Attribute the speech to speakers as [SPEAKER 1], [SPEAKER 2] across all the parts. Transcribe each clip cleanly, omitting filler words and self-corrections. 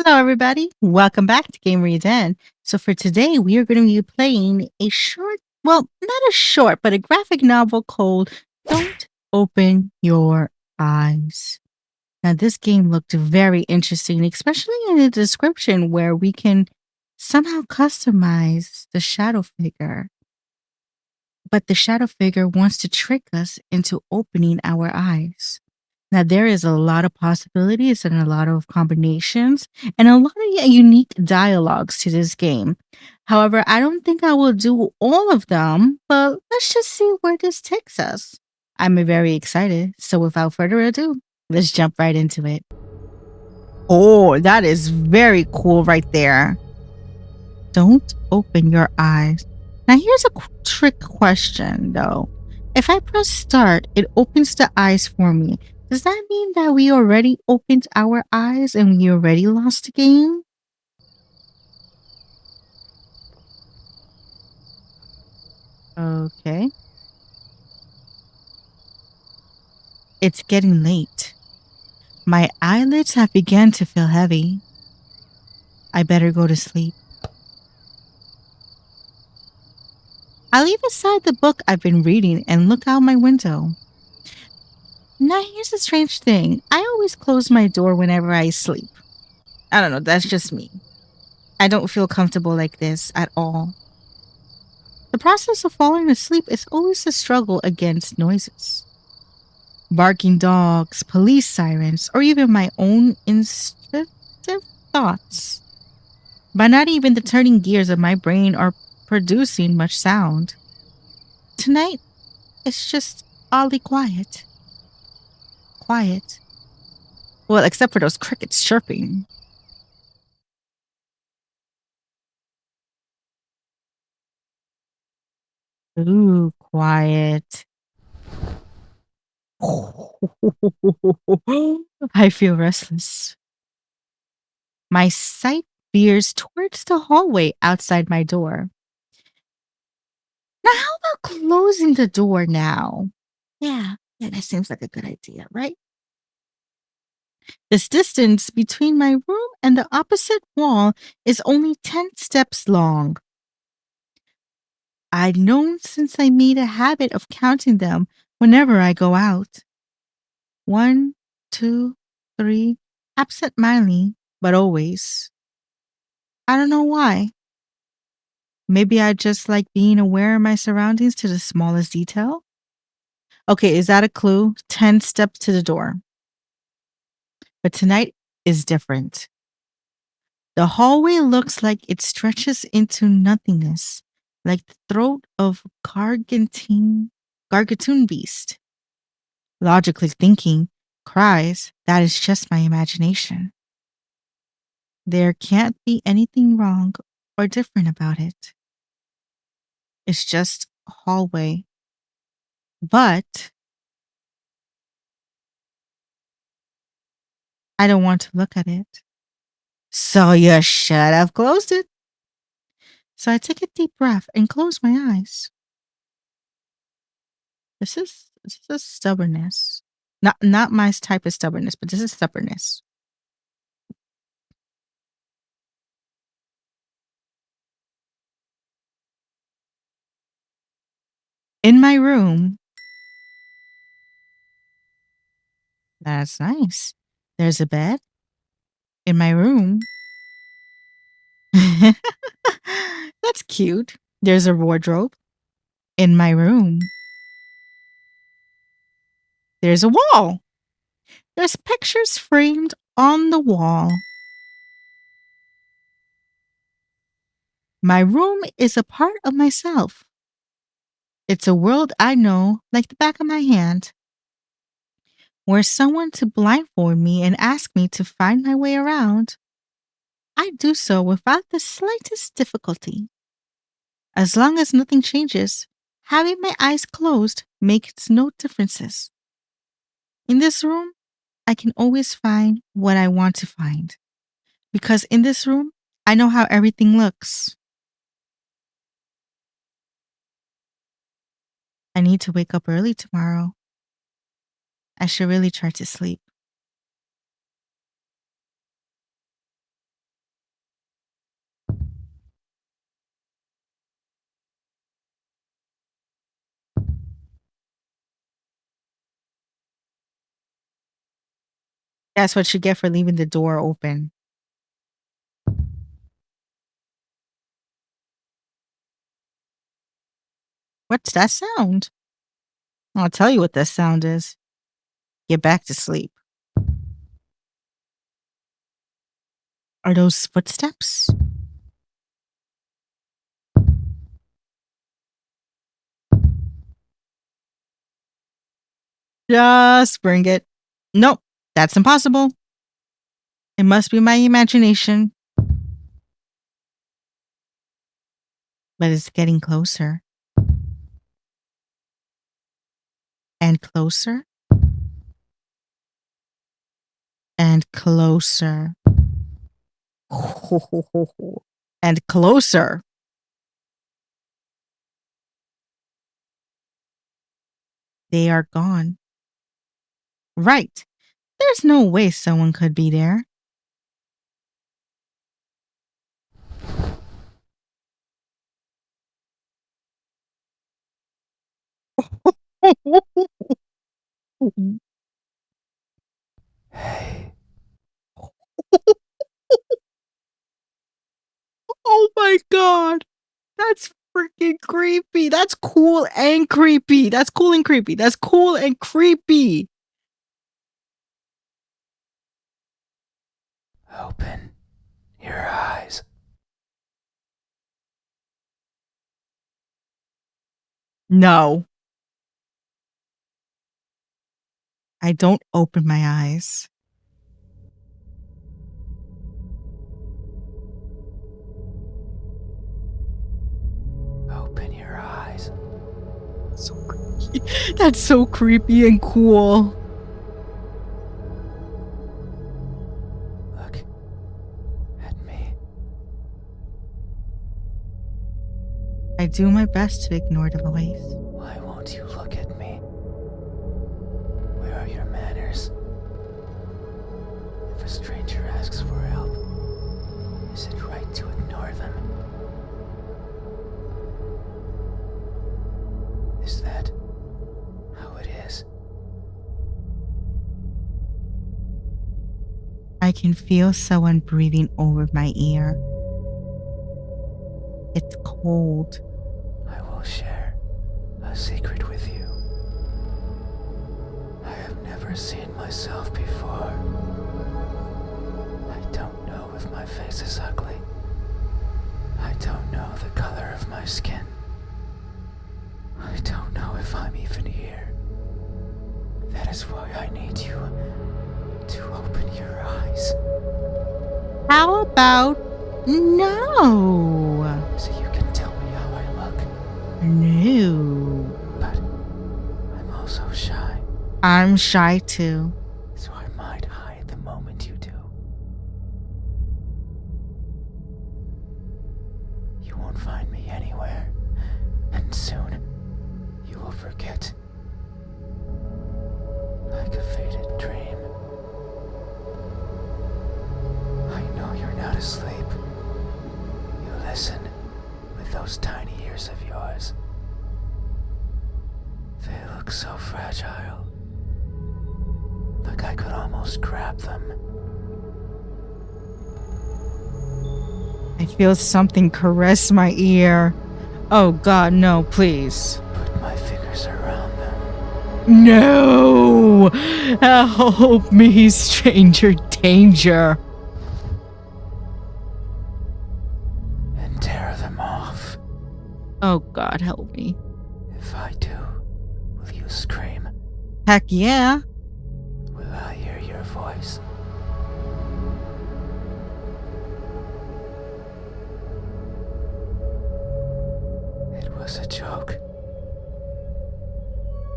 [SPEAKER 1] Hello, everybody. Welcome back to Game Reads In. So, for today, we are going to be playing a short, well, not a short, but a graphic novel called Don't Open Your Eyes. Now, this game looked very interesting, especially in the description where we can somehow customize the shadow figure. But the shadow figure wants to trick us into opening our eyes. Now, there is a lot of possibilities and a lot of combinations and a lot of unique dialogues to this game. However, I don't think I will do all of them, but let's just see where this takes us. I'm very excited. So, without further ado, let's jump right into it. Oh, that is very cool right there. Don't open your eyes. Now, here's a trick question though. If I press start, it opens the eyes for me. Does that mean that we already opened our eyes and we already lost the game? Okay. It's getting late. My eyelids have begun to feel heavy. I better go to sleep. I leave aside the book I've been reading and look out my window. Now, here's a strange thing. I always close my door whenever I sleep. I don't know, that's just me. I don't feel comfortable like this at all. The process of falling asleep is always a struggle against noises. Barking dogs, police sirens, or even my own instinctive thoughts. But not even the turning gears of my brain are producing much sound. Tonight, it's just oddly quiet. Quiet. Well, except for those crickets chirping. Ooh, quiet. I feel restless. My sight veers towards the hallway outside my door. Now, how about closing the door now? Yeah, that seems like a good idea, right? This distance between my room and the opposite wall is only 10 steps long. I'd known since I made a habit of counting them whenever I go out. 1, 2, 3, absent-mindedly, but always. I don't know why. Maybe I just like being aware of my surroundings to the smallest detail. Okay, is that a clue? 10 steps to the door. But tonight is different. The hallway looks like it stretches into nothingness, like the throat of gargantuan beast. Logically thinking, cries, that is just my imagination. There can't be anything wrong or different about it. It's just a hallway. But I don't want to look at it. So you should have closed it. So I take a deep breath and close my eyes. This is stubbornness. Not my type of stubbornness, but this is stubbornness. In my room, that's nice. There's a bed in my room. That's cute. There's a wardrobe in my room. There's a wall. There's pictures framed on the wall. My room is a part of myself. It's a world I know like the back of my hand. Were someone to blindfold me and ask me to find my way around, I do so without the slightest difficulty. As long as nothing changes, having my eyes closed makes no differences. In this room, I can always find what I want to find. Because in this room, I know how everything looks. I need to wake up early tomorrow. I should really try to sleep. That's what you get for leaving the door open. What's that sound? I'll tell you what that sound is. Get back to sleep. Are those footsteps? Just bring it. Nope, that's impossible. It must be my imagination. But it's getting closer. And closer. And closer. And closer. They are gone. Right. There's no way someone could be there.
[SPEAKER 2] Hey,
[SPEAKER 1] Oh my god. That's freaking creepy. That's cool and creepy. That's cool and creepy. That's cool and creepy.
[SPEAKER 2] open your eyes.
[SPEAKER 1] No, I don't open my eyes.
[SPEAKER 2] Open your eyes.
[SPEAKER 1] So creepy. That's so creepy and cool.
[SPEAKER 2] Look at me.
[SPEAKER 1] I do my best to ignore the voice.
[SPEAKER 2] Why won't you look at me? Where are your manners? If a stranger asks for help, is it right to ignore them? Is that how it is?
[SPEAKER 1] I can feel someone breathing over my ear. It's cold.
[SPEAKER 2] I will share a secret with you. I have never seen myself before. I don't know if my face is ugly. I don't know the color of my skin. I don't know if I'm even here. That is why I need you to open your eyes
[SPEAKER 1] How about no?
[SPEAKER 2] so you can tell me how I look.
[SPEAKER 1] No.
[SPEAKER 2] But I'm also shy,
[SPEAKER 1] I'm shy too.
[SPEAKER 2] so I might hide the moment you do. You won't find me anywhere, and soon you will forget. Like a faded dream. I know you're not asleep. You listen with those tiny ears of yours. They look so fragile. Like I could almost grab them.
[SPEAKER 1] I feel something caress my ear. Oh god, no, please.
[SPEAKER 2] Put my fingers around them.
[SPEAKER 1] No! Help me, stranger danger.
[SPEAKER 2] And tear them off.
[SPEAKER 1] Oh god, help me.
[SPEAKER 2] If I do, will you scream?
[SPEAKER 1] Heck yeah.
[SPEAKER 2] Will I hear your voice? It was a joke.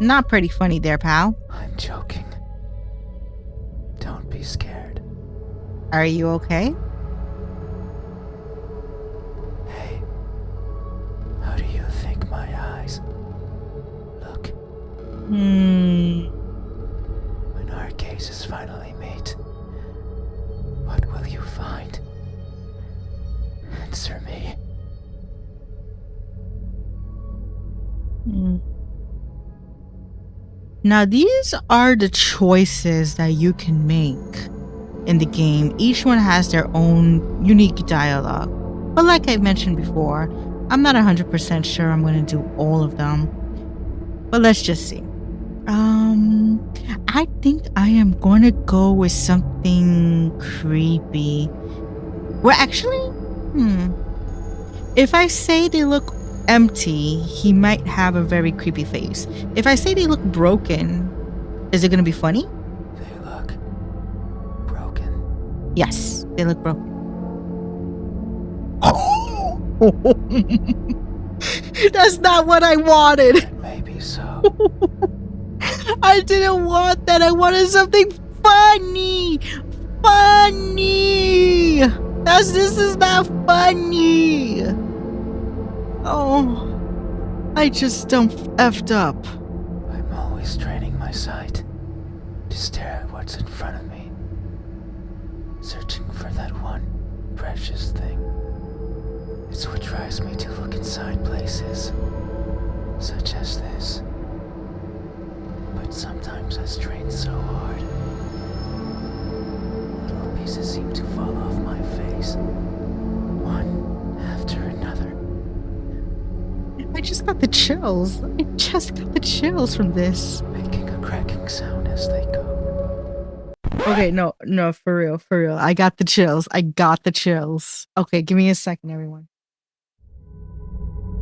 [SPEAKER 1] Not pretty funny there, pal.
[SPEAKER 2] I'm joking. Don't be scared.
[SPEAKER 1] Are you okay?
[SPEAKER 2] Hey, how do you think my eyes look when our gazes finally meet? What will you find? Answer me.
[SPEAKER 1] Now, these are the choices that you can make in the game. Each one has their own unique dialogue. But like I mentioned before, I'm not 100% sure I'm going to do all of them. But let's just see. I think I am going to go with something creepy. Well, actually, if I say they look empty, he might have a very creepy face. If I say they look broken, is it going to be funny?
[SPEAKER 2] They look broken.
[SPEAKER 1] Yes, they look broken. That's not what I wanted.
[SPEAKER 2] Maybe so.
[SPEAKER 1] I didn't want that. I wanted something funny. Funny. This is not funny. Oh, I just effed up.
[SPEAKER 2] I'm always training my sight to stare at what's in front of me, searching for that one precious thing. It's what drives me to look inside places, such as this. But sometimes I strain so hard, little pieces seem to fall off my face, one after another.
[SPEAKER 1] I just got the chills. I just got the chills from this.
[SPEAKER 2] Making a cracking sound as they go.
[SPEAKER 1] Okay, no, for real. I got the chills. Okay, give me a second, everyone.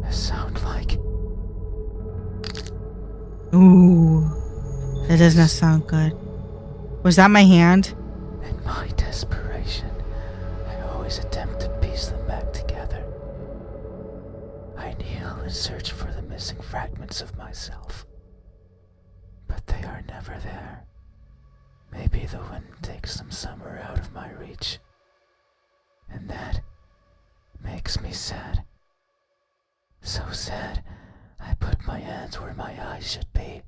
[SPEAKER 2] A sound like...
[SPEAKER 1] Ooh, that does not sound good. Was that my hand?
[SPEAKER 2] In my desperation, I always attempt to piece them back together. I kneel and search for the missing fragments of myself. But they are never there. Maybe the wind takes them somewhere out of my reach. And that makes me sad. So sad, I put my hands where my eyes should be.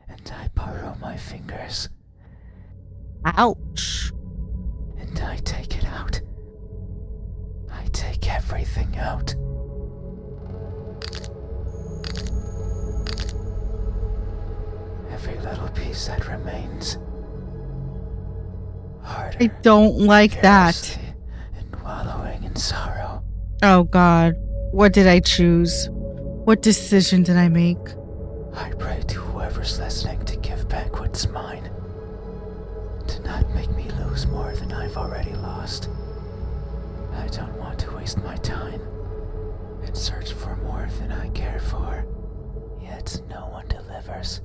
[SPEAKER 2] And I borrow my fingers.
[SPEAKER 1] Ouch.
[SPEAKER 2] And I take it out. I take everything out. Every little piece that remains. Harder.
[SPEAKER 1] I don't like that.
[SPEAKER 2] And wallowing in sorrow.
[SPEAKER 1] Oh God, what did I choose? What decision did I make?
[SPEAKER 2] I pray to whoever's listening to give back what's mine. To not make me lose more than I've already lost. I don't want to waste my time and search for more than I care for. Yet no one delivers.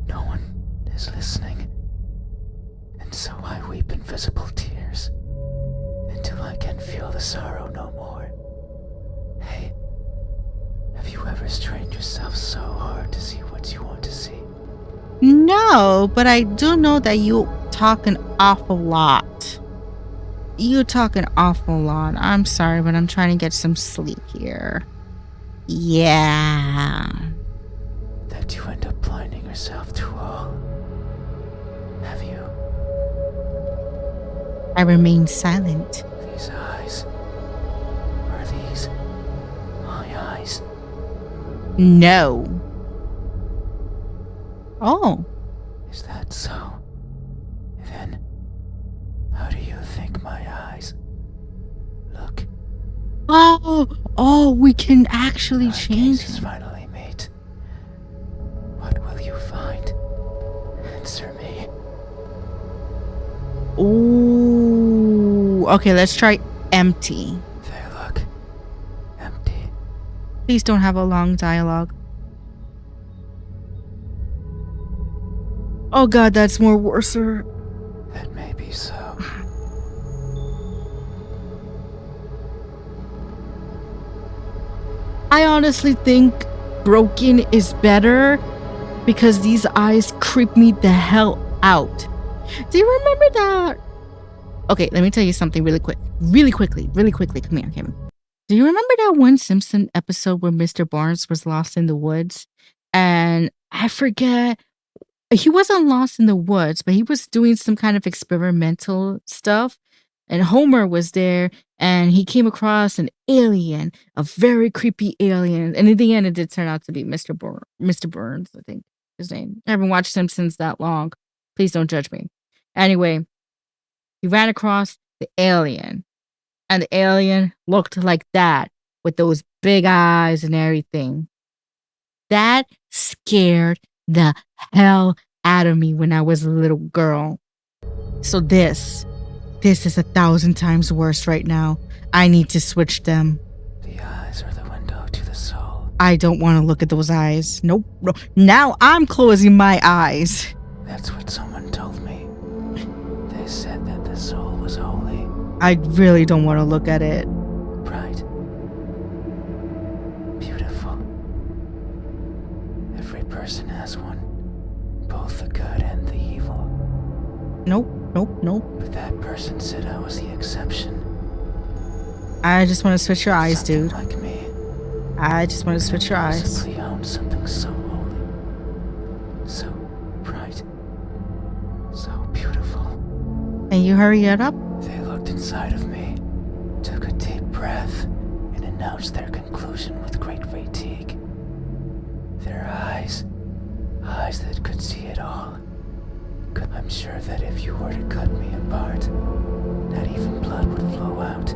[SPEAKER 2] No one is listening. And so I weep invisible tears until I can feel the sorrow no more. Hey, have you ever strained yourself so hard to see what you want to see?
[SPEAKER 1] No, but I do know that you talk an awful lot. You talk an awful lot. I'm sorry, but I'm trying to get some sleep here. Yeah.
[SPEAKER 2] That you end up blinding yourself to all. Have you?
[SPEAKER 1] I remain silent.
[SPEAKER 2] These eyes. Are these my eyes?
[SPEAKER 1] No. Oh.
[SPEAKER 2] Is that so? Then, how do you think my eyes look?
[SPEAKER 1] Oh, we can actually change
[SPEAKER 2] Our gaze is
[SPEAKER 1] it.
[SPEAKER 2] finally meet. What will you find? Answer me.
[SPEAKER 1] Ooh. Okay, let's try empty.
[SPEAKER 2] They look empty.
[SPEAKER 1] Please don't have a long dialogue. Oh God, that's more worser.
[SPEAKER 2] That may be so.
[SPEAKER 1] I honestly think broken is better because these eyes creep me the hell out. Do you remember that? Okay, let me tell you something really quickly. Come here, Kim. Do you remember that one Simpson episode where Mr. Barnes was lost in the woods? And I forget, he wasn't lost in the woods, but he was doing some kind of experimental stuff. And Homer was there and he came across an alien, a very creepy alien. And in the end, it did turn out to be Mr. Burns, I think. his name. I haven't watched Simpsons that long. Please don't judge me. Anyway, he ran across the alien, and the alien looked like that with those big eyes and everything. That scared the hell out of me when I was a little girl. So this is 1,000 times worse right now. I need to switch them.
[SPEAKER 2] The eyes are the window to the soul.
[SPEAKER 1] I don't want to look at those eyes. Nope. No. Now I'm closing my eyes.
[SPEAKER 2] That's what someone told me. They said that the soul was holy.
[SPEAKER 1] I really don't want to look at it.
[SPEAKER 2] Bright. Beautiful. Every person has one. Both the good and the evil.
[SPEAKER 1] Nope.
[SPEAKER 2] But that person said I was the exception.
[SPEAKER 1] I just want to switch your eyes,
[SPEAKER 2] Something
[SPEAKER 1] dude.
[SPEAKER 2] like me.
[SPEAKER 1] I just want to switch your eyes.
[SPEAKER 2] Simply owned something so holy. So bright. So beautiful.
[SPEAKER 1] And you hurry it up?
[SPEAKER 2] They looked inside of me, took a deep breath, and announced their conclusion with great fatigue. Their eyes that could see it all. I'm sure that if you were to cut me apart, not even blood would flow out.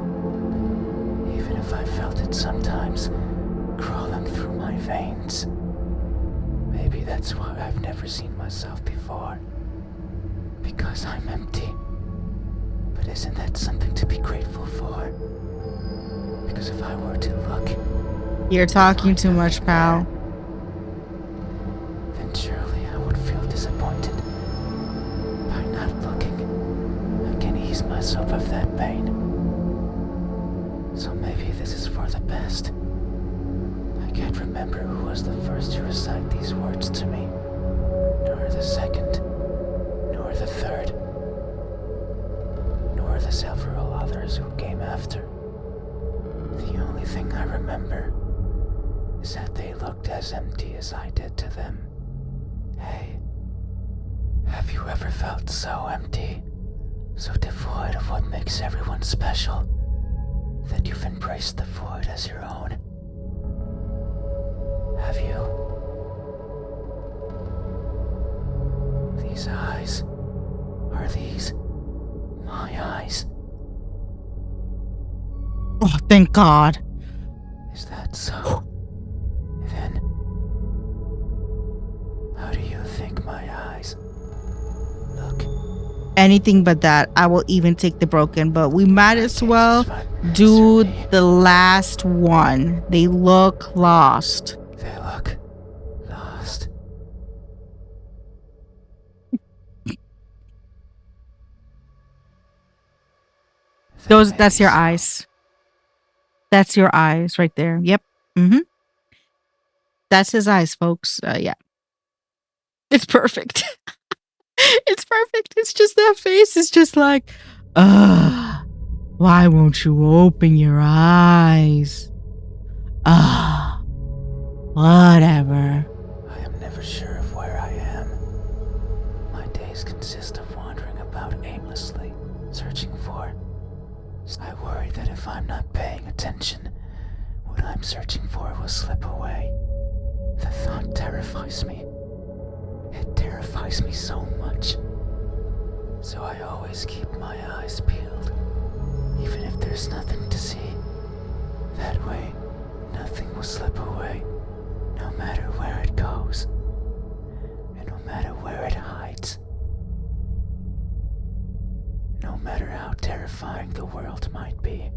[SPEAKER 2] Even if I felt it sometimes, crawling through my veins. Maybe that's why I've never seen myself before. Because I'm empty. But isn't that something to be grateful for? Because if I were to look...
[SPEAKER 1] You're talking too much, pal.
[SPEAKER 2] Then surely I would feel disappointed. By not looking, I can ease myself of that pain. So maybe this is for the best. I can't remember who was the first to recite these words to me, nor the second, nor the third, nor the several others who came after. The only thing I remember is that they looked as empty as I did to them. Hey, have you ever felt so empty, so devoid of what makes everyone special, that you've embraced the void as your own? Have you? These eyes, are these my eyes?
[SPEAKER 1] Oh, thank God.
[SPEAKER 2] Is that so? Then, how do you think my eyes look?
[SPEAKER 1] Anything but that. I will even take the broken, but we might as well do the last one. They look lost.
[SPEAKER 2] They look lost.
[SPEAKER 1] That's your eyes. That's your eyes right there. Yep. That's his eyes, folks. Yeah. It's perfect. It's perfect. It's just that face. It's just like, why won't you open your eyes? Whatever.
[SPEAKER 2] I am never sure of where I am. My days consist of wandering about aimlessly, searching for. I worry that if I'm not paying attention, what I'm searching for will slip away. The thought terrifies me. It terrifies me so much. So I always keep my eyes peeled, even if there's nothing to see. That way, nothing will slip away, no matter where it goes, and no matter where it hides. No matter how terrifying the world might be.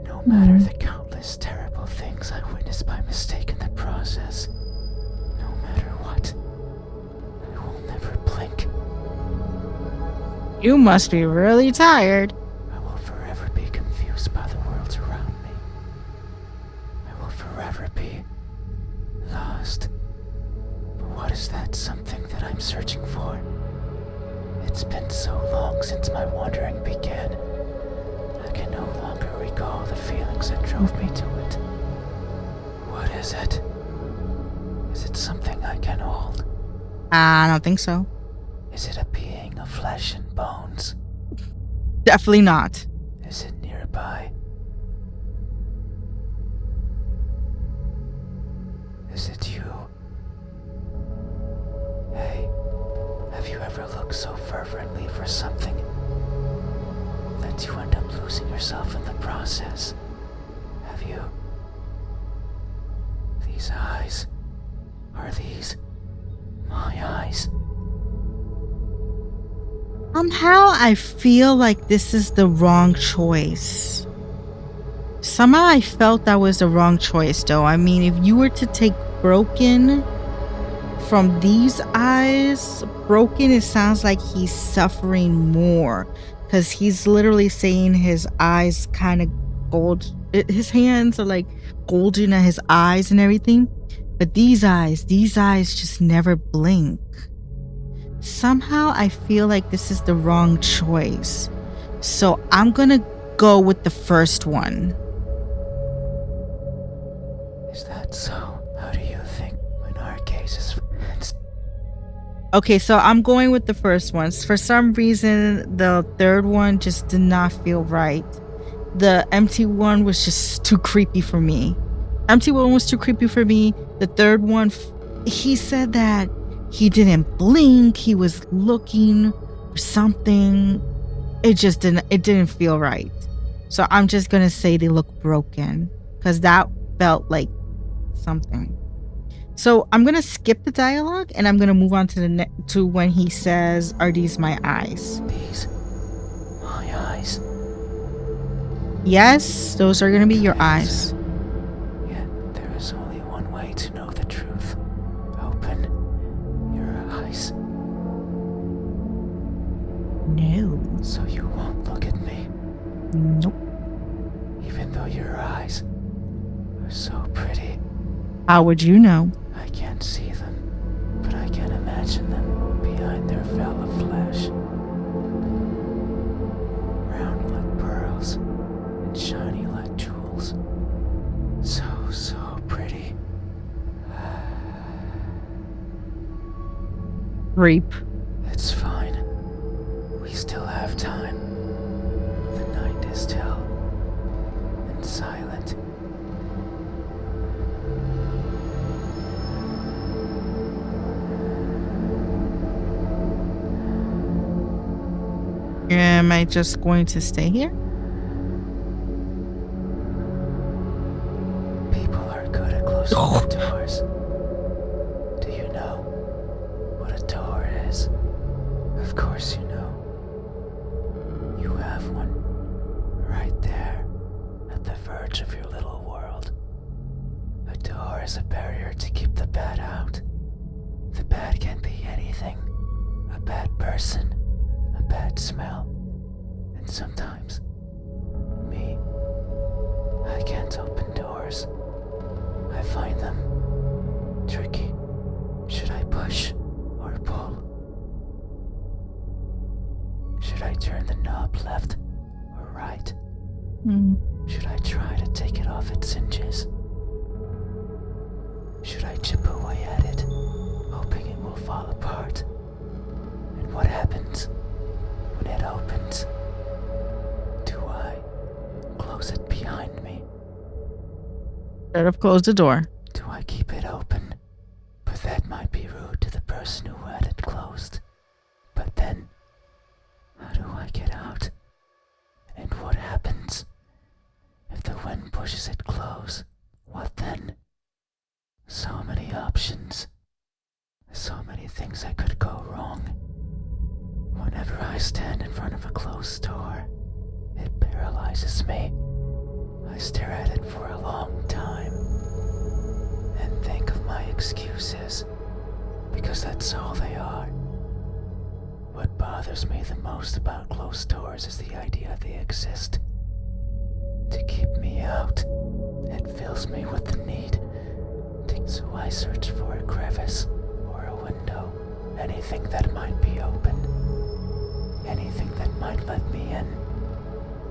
[SPEAKER 2] No matter the countless terrible things I witnessed by mistake in the process. No matter what, I will never blink.
[SPEAKER 1] You must be really tired.
[SPEAKER 2] I will forever be confused by the worlds around me. I will forever be lost. But what is that something that I'm searching for? It's been so long since my wandering began. I can no longer recall the feelings that drove me to it. What is it? Is it something I can hold?
[SPEAKER 1] I don't think so.
[SPEAKER 2] Is it a being of flesh and bones?
[SPEAKER 1] Definitely not.
[SPEAKER 2] Is it nearby? Is it you so fervently for something that you end up losing yourself in the process. Have you? These eyes, are these my eyes?
[SPEAKER 1] Somehow I feel like this is the wrong choice. Somehow I felt that was the wrong choice, though. I mean, if you were to take broken from these eyes, broken, it sounds like he's suffering more because he's literally saying his eyes kind of his hands are like golden at his eyes and everything. But these eyes just never blink. Somehow I feel like this is the wrong choice. So I'm gonna go with the first one.
[SPEAKER 2] Is that so? How do you think when our case is...
[SPEAKER 1] Okay, so I'm going with the first one. For some reason, the third one just did not feel right. The empty one was just too creepy for me. Empty one was too creepy for me. The third one, he said that he didn't blink. He was looking for something. It didn't feel right. So I'm just going to say they look broken because that felt like something. So I'm going to skip the dialogue and I'm going to move on to to when he says, "Are these my eyes?"
[SPEAKER 2] These my eyes?
[SPEAKER 1] Yes, those are going to be your eyes.
[SPEAKER 2] Yet there is only one way to know the truth. Open your eyes.
[SPEAKER 1] No.
[SPEAKER 2] So you won't look at me?
[SPEAKER 1] Nope.
[SPEAKER 2] Even though your eyes are so pretty.
[SPEAKER 1] How would you know?
[SPEAKER 2] I can't see them, but I can imagine them behind their veil of flesh. Round like pearls and shiny like jewels. So pretty.
[SPEAKER 1] Creep.
[SPEAKER 2] It's fine. We still have time. The night is still and silent.
[SPEAKER 1] Am I just going to stay here?
[SPEAKER 2] People are good at closing the doors. Do you know what a door is? Of course you know. You have one right there at the verge of your little world. A door is a barrier to keep the bad out. The bad can be anything. A bad person, a bad smell, and sometimes me. I can't open doors. I find them tricky. Should I push or pull? Should I turn the knob left or right? Should I try to take it off its hinges? Should I chip away at it, hoping it will fall apart? And what happens when it opens? Do I close it behind me?
[SPEAKER 1] Should have closed the door.
[SPEAKER 2] Do I keep it open? But that might be rude to the person who had it closed. But then, how do I get out? And what happens if the wind pushes it close? What then? So many options. So many things that could go wrong. Whenever I stand in front of a closed door, it paralyzes me. I stare at it for a long time and think of my excuses, because that's all they are. What bothers me the most about closed doors is the idea they exist to keep me out. It fills me with the need. So I search for a crevice or a window, anything that might be open, anything that might let me in.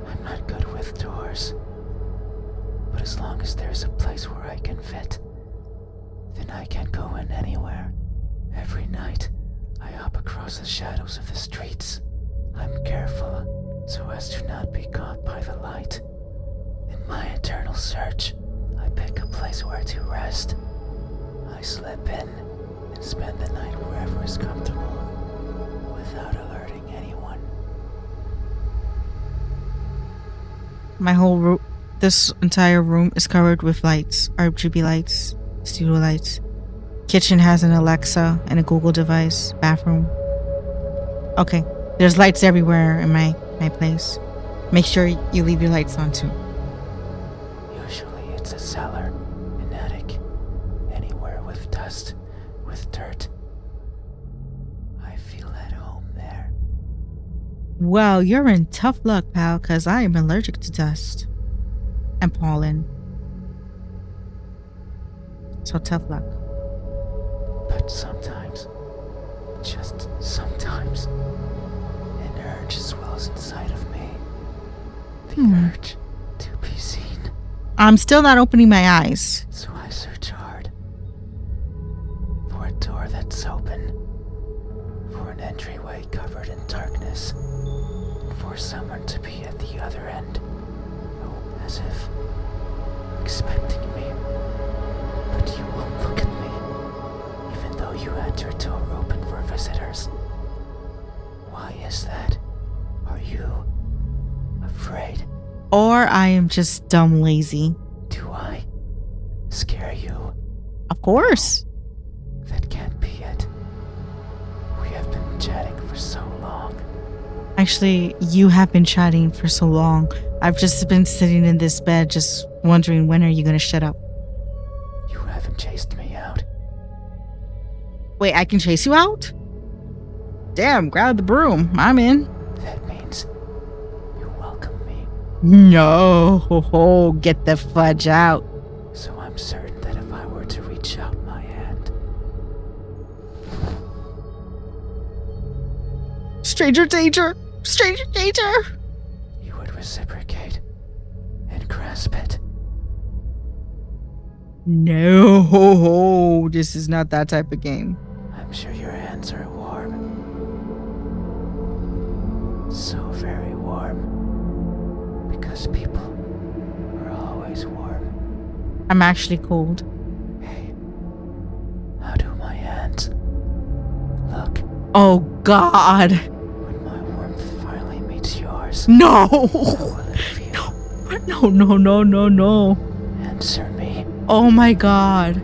[SPEAKER 2] I'm not good with doors, but as long as there's a place where I can fit, then I can go in anywhere. Every night, I hop across the shadows of the streets. I'm careful so as to not be caught by the light. In my eternal search, I pick a place where to rest. I slip in and spend the night wherever is comfortable, without alerting anyone.
[SPEAKER 1] My whole room, this entire room is covered with lights, RGB lights, studio lights. Kitchen has an Alexa and a Google device. Bathroom. Okay, there's lights everywhere in my place. Make sure you leave your lights on too.
[SPEAKER 2] Usually it's a cellar, an attic, anywhere with dust, with dirt. I feel at home there.
[SPEAKER 1] Well, you're in tough luck, pal, because I am allergic to dust and pollen. So tough luck.
[SPEAKER 2] But sometimes, just sometimes, an urge swells inside of me. The urge to be seen.
[SPEAKER 1] I'm still not opening my eyes.
[SPEAKER 2] So I search hard for a door that's open, for an entryway covered in darkness, and for someone to be at the other end, as if expecting me. But you won't look at me, even though you had your door open for visitors. Why is that? Are you afraid?
[SPEAKER 1] Or I am just dumb lazy.
[SPEAKER 2] Do I scare you?
[SPEAKER 1] Of course.
[SPEAKER 2] That can't be it. We have been chatting for so long.
[SPEAKER 1] Actually, you have been chatting for so long. I've just been sitting in this bed just wondering, when are you going to shut up?
[SPEAKER 2] You haven't chased me out.
[SPEAKER 1] Wait, I can chase you out? Damn, grab the broom. I'm in.
[SPEAKER 2] That means you welcome me.
[SPEAKER 1] No, get the fudge out.
[SPEAKER 2] So I'm certain that if I were to reach out my hand,
[SPEAKER 1] Stranger danger! Stranger danger!
[SPEAKER 2] you would reciprocate and grasp it.
[SPEAKER 1] No, this is not that type of game.
[SPEAKER 2] I'm sure your hands are warm. So very warm. Because people are always warm.
[SPEAKER 1] I'm actually cold.
[SPEAKER 2] Hey, how do my hands look
[SPEAKER 1] Oh, God.
[SPEAKER 2] when my warmth finally meets yours?
[SPEAKER 1] No!
[SPEAKER 2] How will it feel?
[SPEAKER 1] No.
[SPEAKER 2] Answer me.
[SPEAKER 1] Oh my God.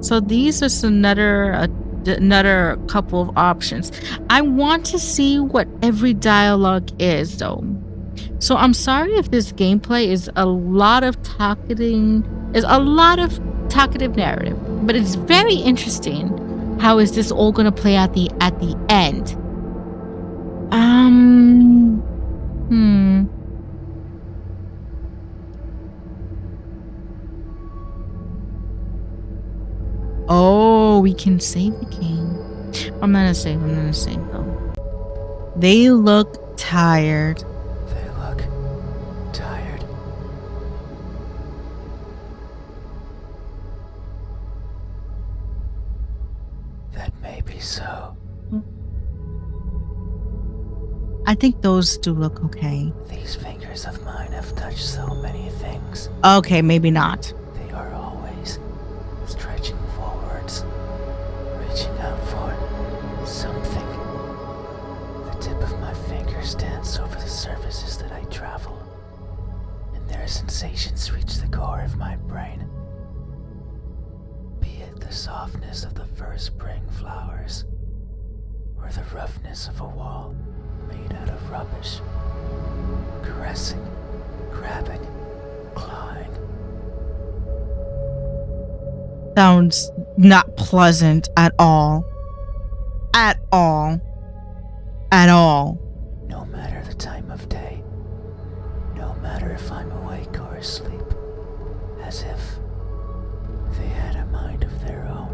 [SPEAKER 1] So these are another couple of options. I want to see what every dialogue is, though. So I'm sorry if this gameplay is a lot of talkative narrative, but it's very interesting. How is this all going to play at the end? Oh, we can save the game. I'm gonna save though. They look tired.
[SPEAKER 2] They look tired. That may be so.
[SPEAKER 1] I think those do look okay.
[SPEAKER 2] These fingers of mine have touched so many things.
[SPEAKER 1] Okay, maybe not.
[SPEAKER 2] They are always stretching forwards, reaching out for something. The tip of my fingers dance over the surfaces that I travel, and their sensations reach the core of my brain. Be it the softness of the first spring flowers, or the roughness of a wall made out of rubbish. Caressing, grabbing, clawing.
[SPEAKER 1] Sounds not pleasant at all. At all.
[SPEAKER 2] No matter the time of day, no matter if I'm awake or asleep, as if they had a mind of their own.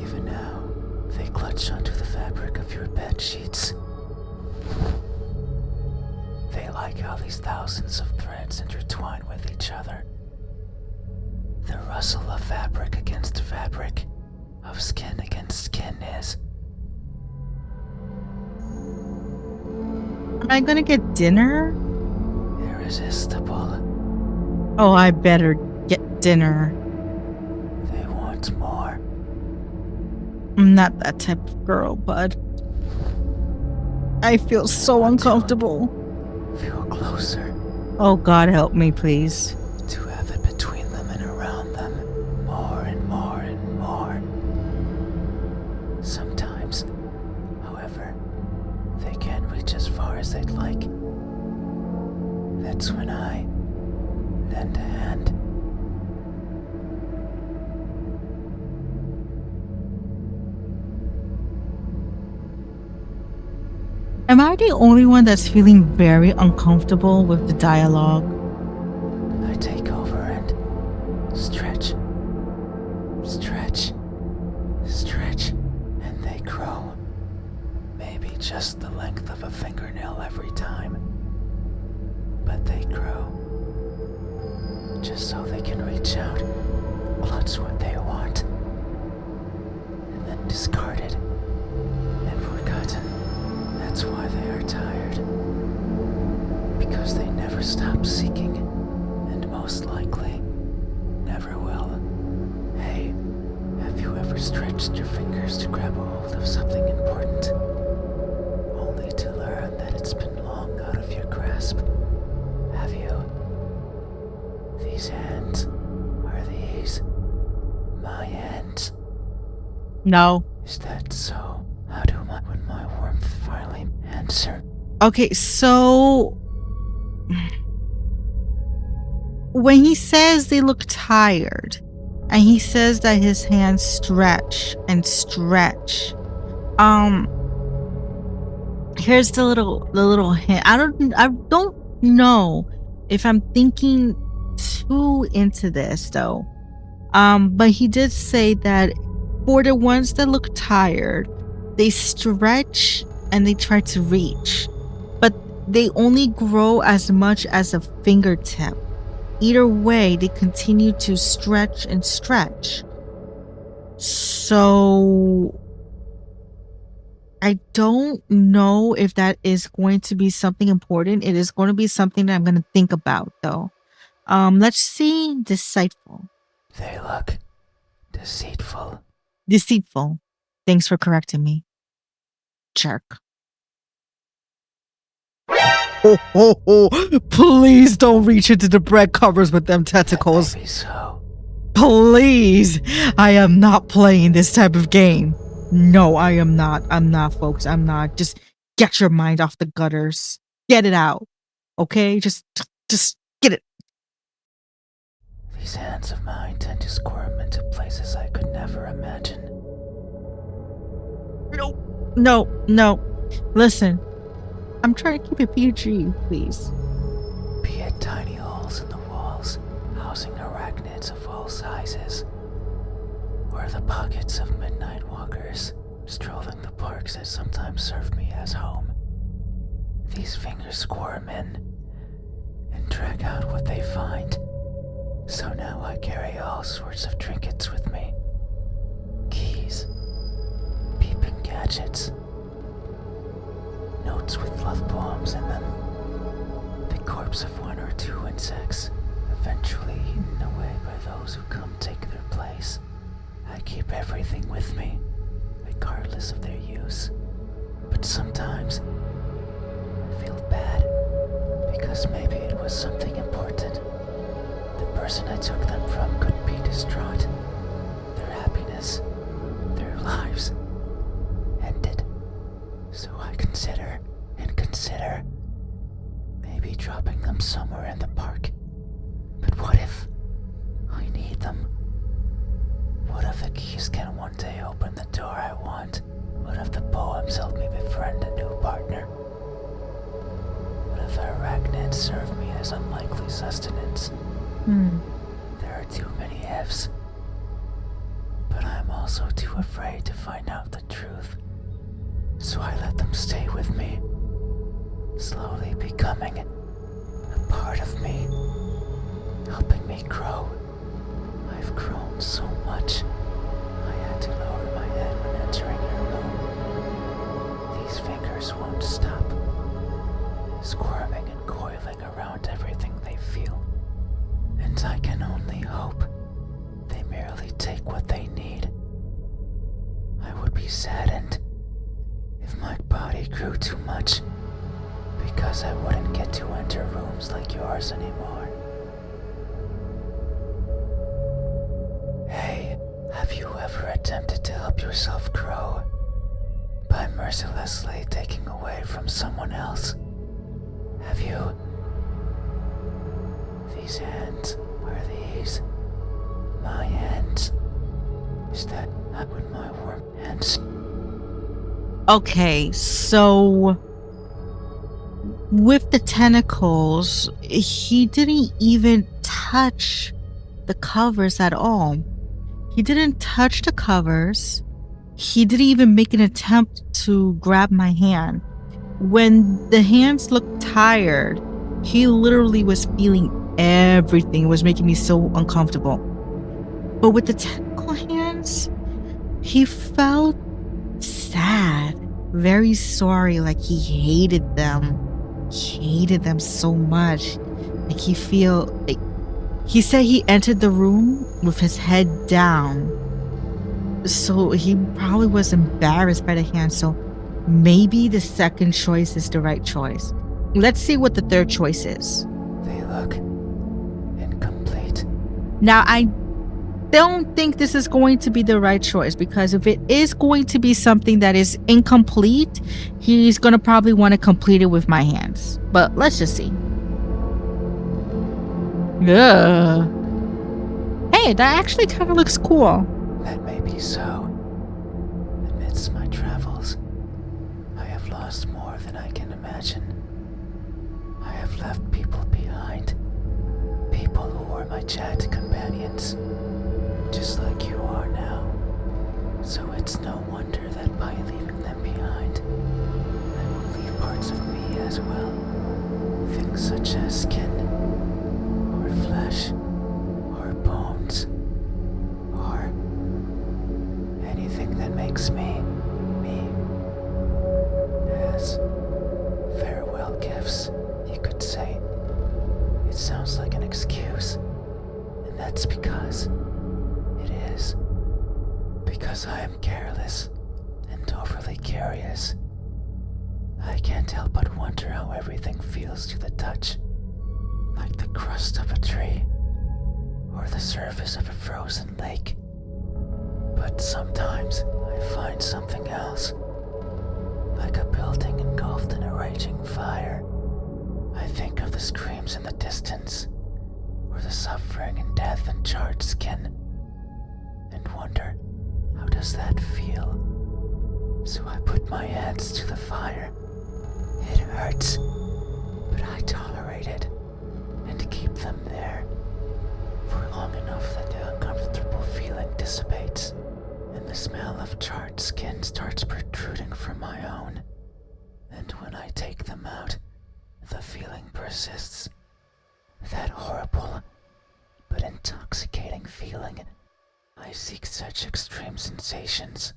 [SPEAKER 2] Even now, they clutch onto the fabric of your bed sheets. They like how these thousands of threads intertwine with each other. The rustle of fabric against fabric, of skin against skin is.
[SPEAKER 1] Am I gonna get dinner?
[SPEAKER 2] Irresistible.
[SPEAKER 1] Oh, I better get dinner.
[SPEAKER 2] They want more.
[SPEAKER 1] I'm not that type of girl, bud. I feel so
[SPEAKER 2] want to
[SPEAKER 1] uncomfortable.
[SPEAKER 2] Feel closer.
[SPEAKER 1] Oh, God, help me, please.
[SPEAKER 2] To have it between them and around them. More and more and more. Sometimes, however, they can't reach as far as they'd like. That's when I lend a hand.
[SPEAKER 1] Am I the only one that's feeling very uncomfortable with the dialogue?
[SPEAKER 2] I take over and stretch, stretch, stretch, and they grow. Maybe just the length of a fingernail every time. But they grow. Just so they can reach out, clutch what they want, and then discard it and forgotten. That's why they are tired. Because they never stop seeking, and most likely never will. Hey, have you ever stretched your fingers to grab a hold of something important, only to learn that it's been long out of your grasp? Have you? These hands, are these my hands?
[SPEAKER 1] No.
[SPEAKER 2] Is that so? How do when my warmth finally answer?
[SPEAKER 1] Okay, so when he says they look tired, and he says that his hands stretch and stretch, here's the little hint. I don't know if I'm thinking too into this though. But he did say that for the ones that look tired, they stretch and they try to reach, but they only grow as much as a fingertip. Either way, they continue to stretch and stretch. So I don't know if that is going to be something important. It is going to be something that I'm going to think about though. Let's see. Deceitful.
[SPEAKER 2] They look deceitful.
[SPEAKER 1] Deceitful. Thanks for correcting me. Jerk. Oh, please don't reach into the bread covers with them tentacles.
[SPEAKER 2] Maybe so.
[SPEAKER 1] Please. I am not playing this type of game. No, I am not. I'm not, folks. I'm not. Just get your mind off the gutters. Get it out. Okay? Just get it.
[SPEAKER 2] These hands of mine tend to squirm into places I could never imagine.
[SPEAKER 1] No. Listen. I'm trying to keep it PG, please.
[SPEAKER 2] Be it tiny holes in the walls, housing arachnids of all sizes, or the pockets of midnight walkers strolling the parks that sometimes serve me as home. These fingers squirm in and drag out what they find. So now I carry all sorts of trinkets with me. Keys, peeping gadgets, notes with love poems in them, the corpse of one or two insects, eventually eaten away by those who come take their place. I keep everything with me, regardless of their use. But sometimes I feel bad, because maybe it was something important. The person I took them from could be distraught. Their happiness, their lives ended. So I consider maybe dropping them somewhere in the park. But what if I need them? What if the keys can one day open the door I want? What if the poems help me befriend a new partner? What if the arachnids serve me as unlikely sustenance? There are too many ifs. But I'm also too afraid to find out the truth. So I let them stay with me, slowly becoming a part of me, helping me grow. I've grown so much, I had to lower my head when entering your room. These fingers won't stop, squirming and coiling around everything they feel. And I can only hope they merely take what they need. I would be saddened if my body grew too much, because I wouldn't get to enter rooms like yours anymore. Hey, have you ever attempted to help yourself grow by mercilessly taking away from someone else? Have you? These hands, are these my hands? Is that not what my warm hands?
[SPEAKER 1] Okay, so with the tentacles, he didn't even touch the covers at all. He didn't touch the covers. He didn't even make an attempt to grab my hand. When the hands looked tired, he literally was feeling everything. It was making me so uncomfortable. But with the tentacle hands, he felt sad, very sorry, like he hated them. He hated them so much. Like he said he entered the room with his head down. So he probably was embarrassed by the hand. So maybe the second choice is the right choice. Let's see what the third choice is.
[SPEAKER 2] They look incomplete.
[SPEAKER 1] Now, I don't think this is going to be the right choice, because if it is going to be something that is incomplete, he's going to probably want to complete it with my hands. But let's just see. Yeah. Hey, that actually kind of looks cool.
[SPEAKER 2] That may be so. Amidst my travels, I have lost more than I can imagine. I have left people behind. People who were my chat companions, just like you are now. So it's no wonder that by leaving them behind, I will leave parts of me as well. Things such as skin, or flesh, or bones, or anything that makes me, me. As farewell gifts, you could say. It sounds like an excuse, and that's because it is. Because I am careless and overly curious. I can't help but wonder how everything feels to the touch, like the crust of a tree, or the surface of a frozen lake. But sometimes I find something else, like a building engulfed in a raging fire. I think of the screams in the distance, or the suffering and death and charred skin, and wonder, how does that feel? So I put my hands to the fire. It hurts, but I tolerate it, and keep them there, for long enough that the uncomfortable feeling dissipates, and the smell of charred skin starts protruding from my own. And when I take them out, the feeling persists. That horrible, but intoxicating feeling. I seek such extreme sensations.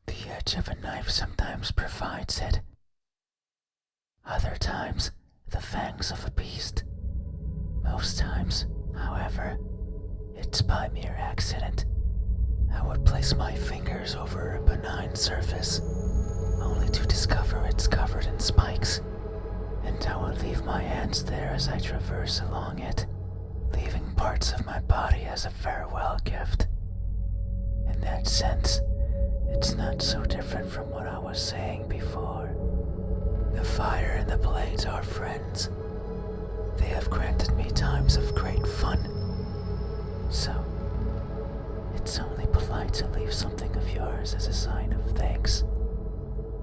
[SPEAKER 2] The edge of a knife sometimes provides it. Other times, the fangs of a beast. Most times, however, it's by mere accident. I would place my fingers over a benign surface, only to discover it's covered in spikes. And I would leave my hands there as I traverse along it, leaving parts of my body as a farewell gift. In that sense, it's not so different from what I was saying before. The fire and the blades are friends. They have granted me times of great fun. So, it's only polite to leave something of yours as a sign of thanks.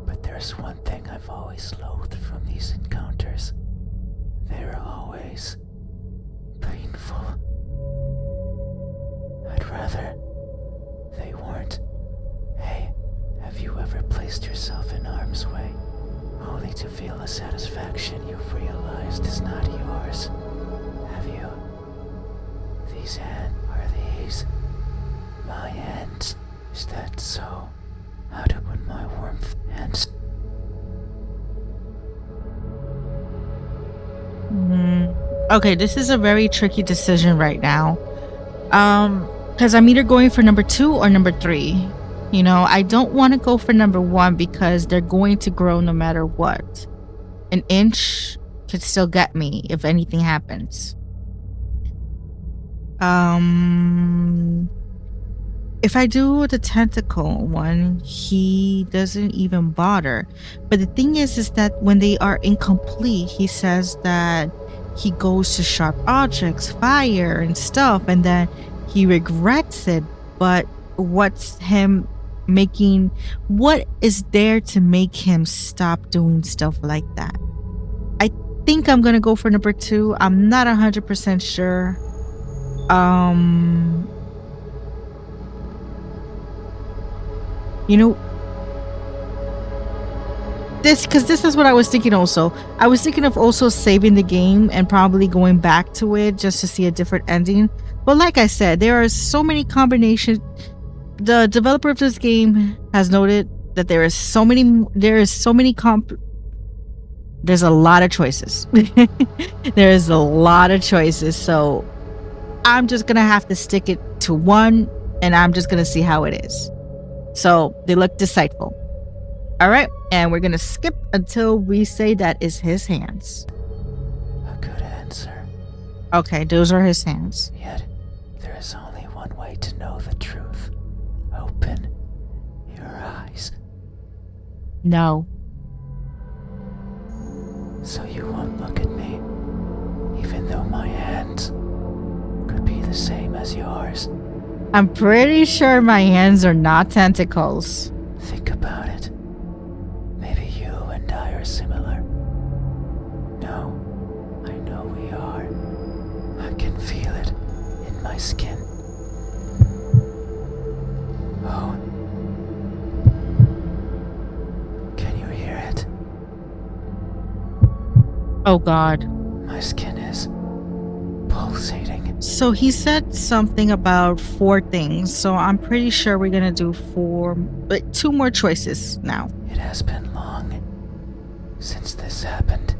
[SPEAKER 2] But there's one thing I've always loathed from these encounters. They're always painful. I'd rather they weren't. Hey, have you ever placed yourself in harm's way, only to feel a satisfaction you've realized is not yours? Have you? These hands, are these my hands? Is that so? How to put my warmth hands?
[SPEAKER 1] Okay, this is a very tricky decision right now. Because I'm either going for number 2 or number 3. You know, I don't want to go for number 1 because they're going to grow no matter what. An inch could still get me if anything happens. Um, if I do the tentacle one, he doesn't even bother. But the thing is that when they are incomplete, he says that he goes to sharp objects, fire, and stuff, and then he regrets it. But what's him making? What is there to make him stop doing stuff like that? I think I'm gonna go for number 2. I'm not 100% sure. You know, this is what I was thinking also. I was thinking of also saving the game and probably going back to it just to see a different ending. But like I said, there are so many combinations. The developer of this game has noted that there's a lot of choices. There is a lot of choices. So I'm just going to have to stick it to one and I'm just going to see how it is. So they look decideful. All right. And we're going to skip until we say that is his hands.
[SPEAKER 2] A good answer.
[SPEAKER 1] Okay, those are his hands.
[SPEAKER 2] Yet, there is only one way to know the truth. Open your eyes.
[SPEAKER 1] No.
[SPEAKER 2] So you won't look at me, even though my hands could be the same as yours.
[SPEAKER 1] I'm pretty sure my hands are not tentacles.
[SPEAKER 2] Think about it. Maybe you and I are similar. No, I know we are. I can feel it in my skin. Oh. Can you hear it?
[SPEAKER 1] Oh God.
[SPEAKER 2] My skin is pulsating.
[SPEAKER 1] So he said something about 4 things. So I'm pretty sure we're gonna do 2 more choices now.
[SPEAKER 2] It has been long since this happened.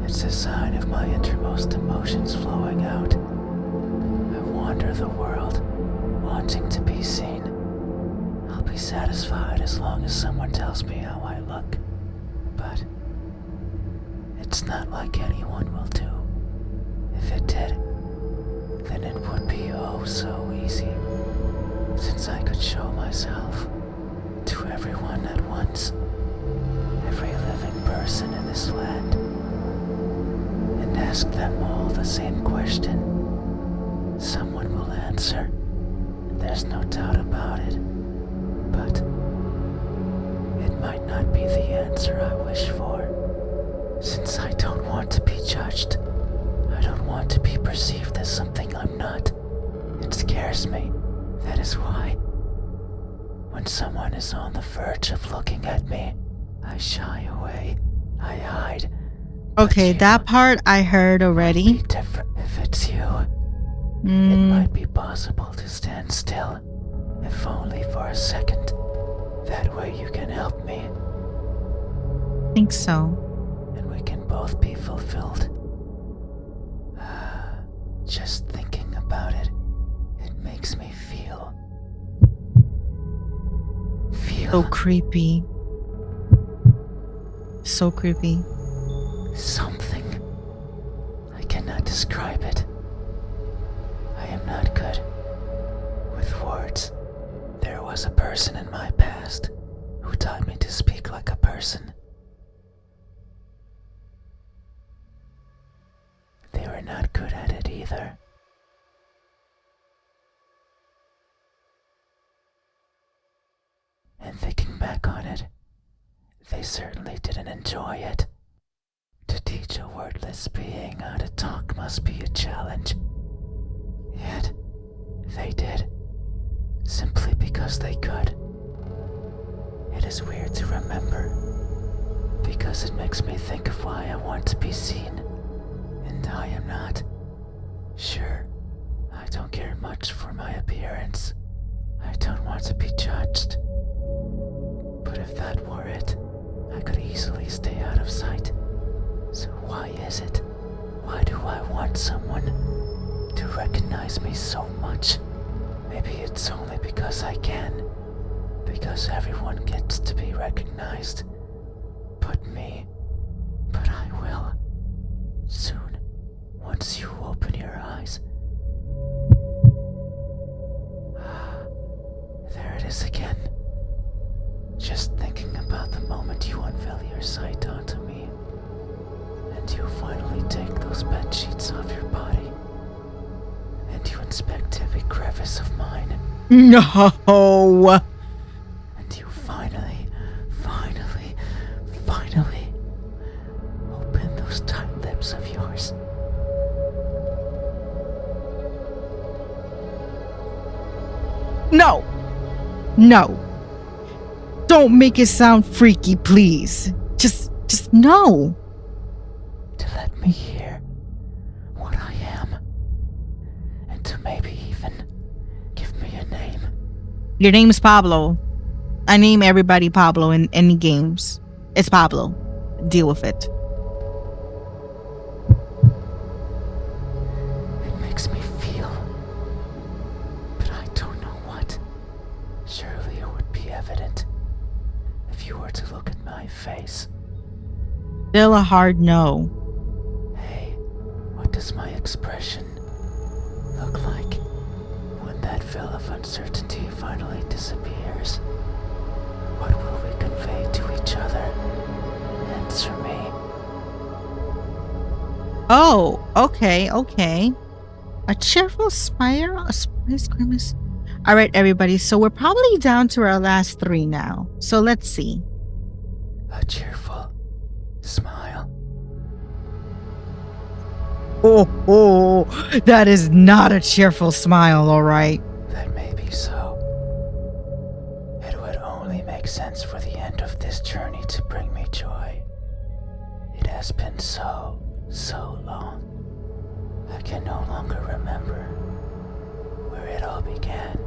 [SPEAKER 2] It's a sign of my innermost emotions flowing out. I wander the world, wanting to be seen. I'll be satisfied as long as someone tells me how I look. But it's not like anyone will do. If it did, then it would be oh so easy, since I could show myself to everyone at once, every living person in this land, and ask them all the same question. Someone will answer, there's no doubt about it, but it might not be the answer I wish for, since I don't want to be judged. I don't want to be perceived as something I'm not. It scares me. That is why, when someone is on the verge of looking at me, I shy away. I hide.
[SPEAKER 1] Okay, that part I heard already.
[SPEAKER 2] Be different if it's you. It might be possible to stand still, if only for a second. That way you can help me.
[SPEAKER 1] I think so.
[SPEAKER 2] And we can both be fulfilled. Just thinking about it, it makes me feel
[SPEAKER 1] so creepy. So creepy.
[SPEAKER 2] Something. I cannot describe it. I am not good with words. There was a person in my past who taught me to speak like a person. They were not good at it either. And thinking back on it, they certainly didn't enjoy it. To teach a wordless being how to talk must be a challenge. Yet, they did, simply because they could. It is weird to remember, because it makes me think of why I want to be seen. And I am not. Sure, I don't care much for my appearance. I don't want to be judged. But if that were it, I could easily stay out of sight. So why is it? Why do I me so much. Maybe it's only because I can. Because everyone gets to be recognized. But I will. Soon, once you open your eyes. There it is again. Just thinking about the moment you unveil your sight onto me. And you finally take those bed sheets off your body. And you inspect every crevice of mine.
[SPEAKER 1] No.
[SPEAKER 2] And you finally open those tight lips of yours.
[SPEAKER 1] No. No. Don't make it sound freaky, please. Just no.
[SPEAKER 2] To let me hear what I am. And to maybe even give me a name.
[SPEAKER 1] Your name's Pablo. I name everybody Pablo in any games. It's Pablo. Deal with it.
[SPEAKER 2] It makes me feel, but I don't know what. Surely it would be evident if you were to look at my face.
[SPEAKER 1] Still a hard no.
[SPEAKER 2] Hey, what does my expression look like when that veil of uncertainty finally disappears? What will we convey to each other? Answer me.
[SPEAKER 1] Oh, okay. A cheerful smile, a surprise grimace. All right, everybody. So we're probably down to our last 3 now. So let's see.
[SPEAKER 2] A cheerful smile.
[SPEAKER 1] Oh, that is not a cheerful smile, all right.
[SPEAKER 2] That may be so. It would only make sense for the end of this journey to bring me joy. It has been so long. I can no longer remember where it all began.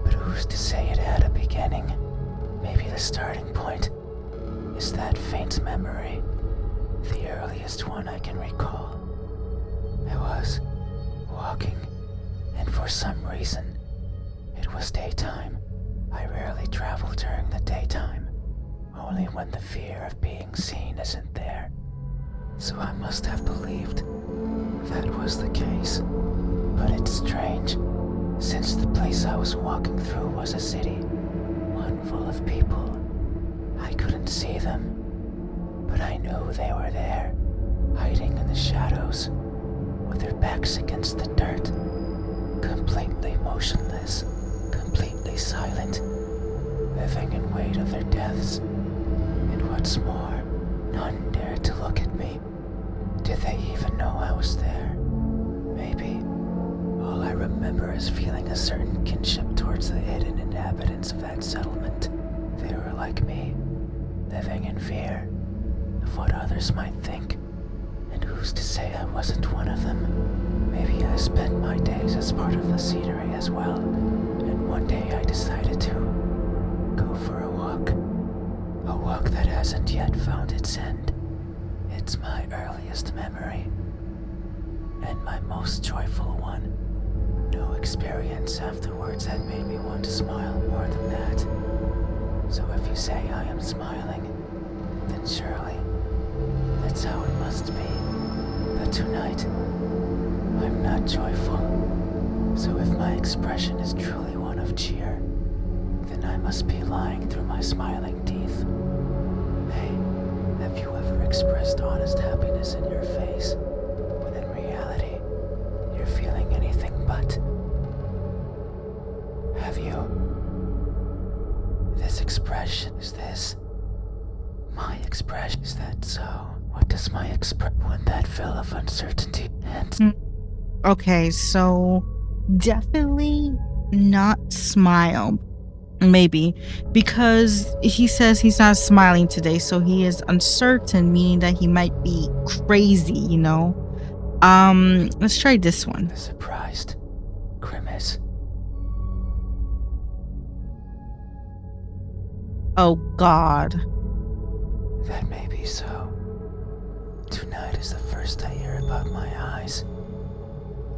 [SPEAKER 2] But who's to say it had a beginning? Maybe the starting point is that faint memory, the earliest one I can recall. I was walking, and for some reason, it was daytime. I rarely travel during the daytime, only when the fear of being seen isn't there. So I must have believed that was the case. But it's strange, since the place I was walking through was a city, one full of people. I couldn't see them, but I knew they were there, hiding in the shadows, with their backs against the dirt, completely motionless, completely silent, living in wait of their deaths. And what's more, none dared to look at me. Did they even know I was there? Maybe. All I remember is feeling a certain kinship towards the hidden inhabitants of that settlement. They were like me, living in fear of what others might think. And who's to say I wasn't one of them? Maybe I spent my days as part of the scenery as well. And one day I decided to go for a walk. A walk that hasn't yet found its end. It's my earliest memory. And my most joyful one. No experience afterwards had made me want to smile more than that. So if you say I am smiling, then surely that's how it must be. But tonight, I'm not joyful. So if my expression is truly one of cheer, then I must be lying through my smiling teeth. Hey, have you ever expressed honest happiness in your face, when in reality, you're feeling anything but? Have you? This expression, is this my expression? Is that so? What does my when that veil of uncertainty ends?
[SPEAKER 1] Okay, so definitely not smile. Maybe because he says he's not smiling today, so he is uncertain, meaning that he might be crazy, you know. Let's try this one.
[SPEAKER 2] The surprised grimace.
[SPEAKER 1] Oh God.
[SPEAKER 2] That may be so. Tonight is the first I hear about my eyes,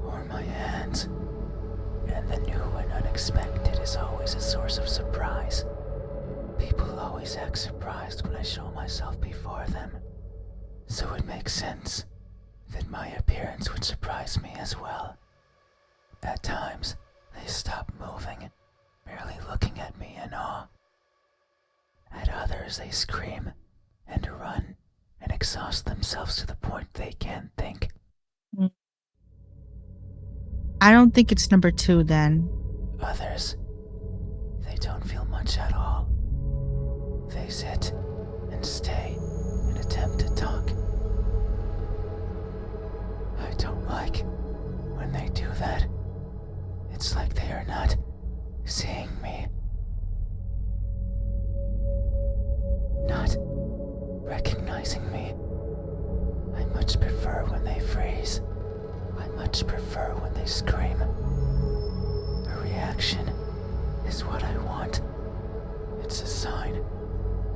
[SPEAKER 2] or my hands, And the new and unexpected is always a source of surprise. People always act surprised when I show myself before them. So it makes sense that my appearance would surprise me as well. At times, they stop moving, merely looking at me in awe. At others, they scream and run and exhaust themselves to the point they can't think.
[SPEAKER 1] I don't think it's number 2 then.
[SPEAKER 2] Others, they don't feel much at all. They sit and stay and attempt to talk. I don't like when they do that. It's like they are not seeing me. Not recognizing me. I much prefer when they freeze. I much prefer when they scream. A reaction is what I want. It's a sign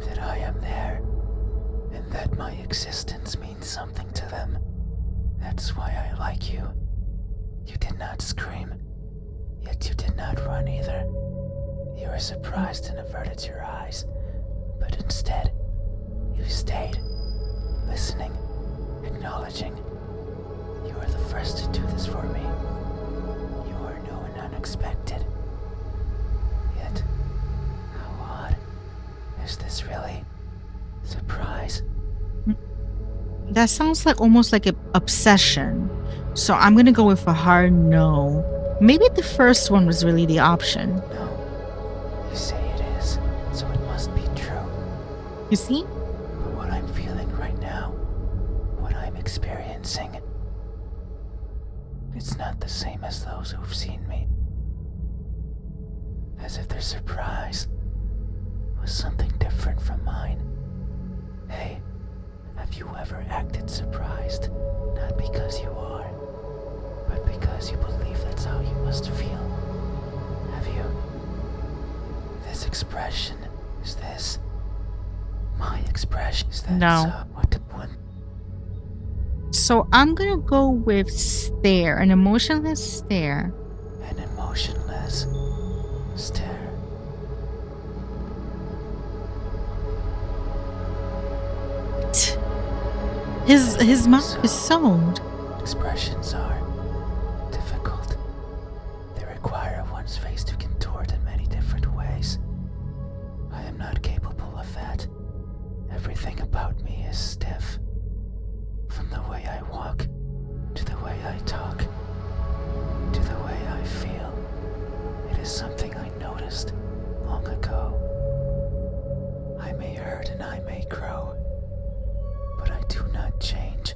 [SPEAKER 2] that I am there and that my existence means something to them. That's why I like you. You did not scream, yet you did not run either. You were surprised and averted your eyes, but instead, you stayed, listening, acknowledging. You were the first to do this for me. You are new and unexpected. Yet, how odd. Is this really surprise?
[SPEAKER 1] That sounds like almost like an obsession. So I'm going to go with a hard no. Maybe the first one was really the option.
[SPEAKER 2] No. You say it is, so it must be true.
[SPEAKER 1] You see?
[SPEAKER 2] But what I'm feeling right now, what I'm experiencing, it's not the same as those who've seen me. As if their surprise was something different from mine. Hey, have you ever acted surprised? Not because you are, but because you believe that's how you must feel. Have you? This expression, is this my expression? Is that
[SPEAKER 1] No.
[SPEAKER 2] what?
[SPEAKER 1] So I'm going to go with stare, an emotionless stare.
[SPEAKER 2] An emotionless stare.
[SPEAKER 1] His mouth is sewed.
[SPEAKER 2] Expressions are difficult. They require one's face to contort in many different ways. I am not capable of that. Everything about me is stiff. From the way I walk, to the way I talk, to the way I feel. It is something I noticed long ago. I may hurt and I may grow, but I do not change.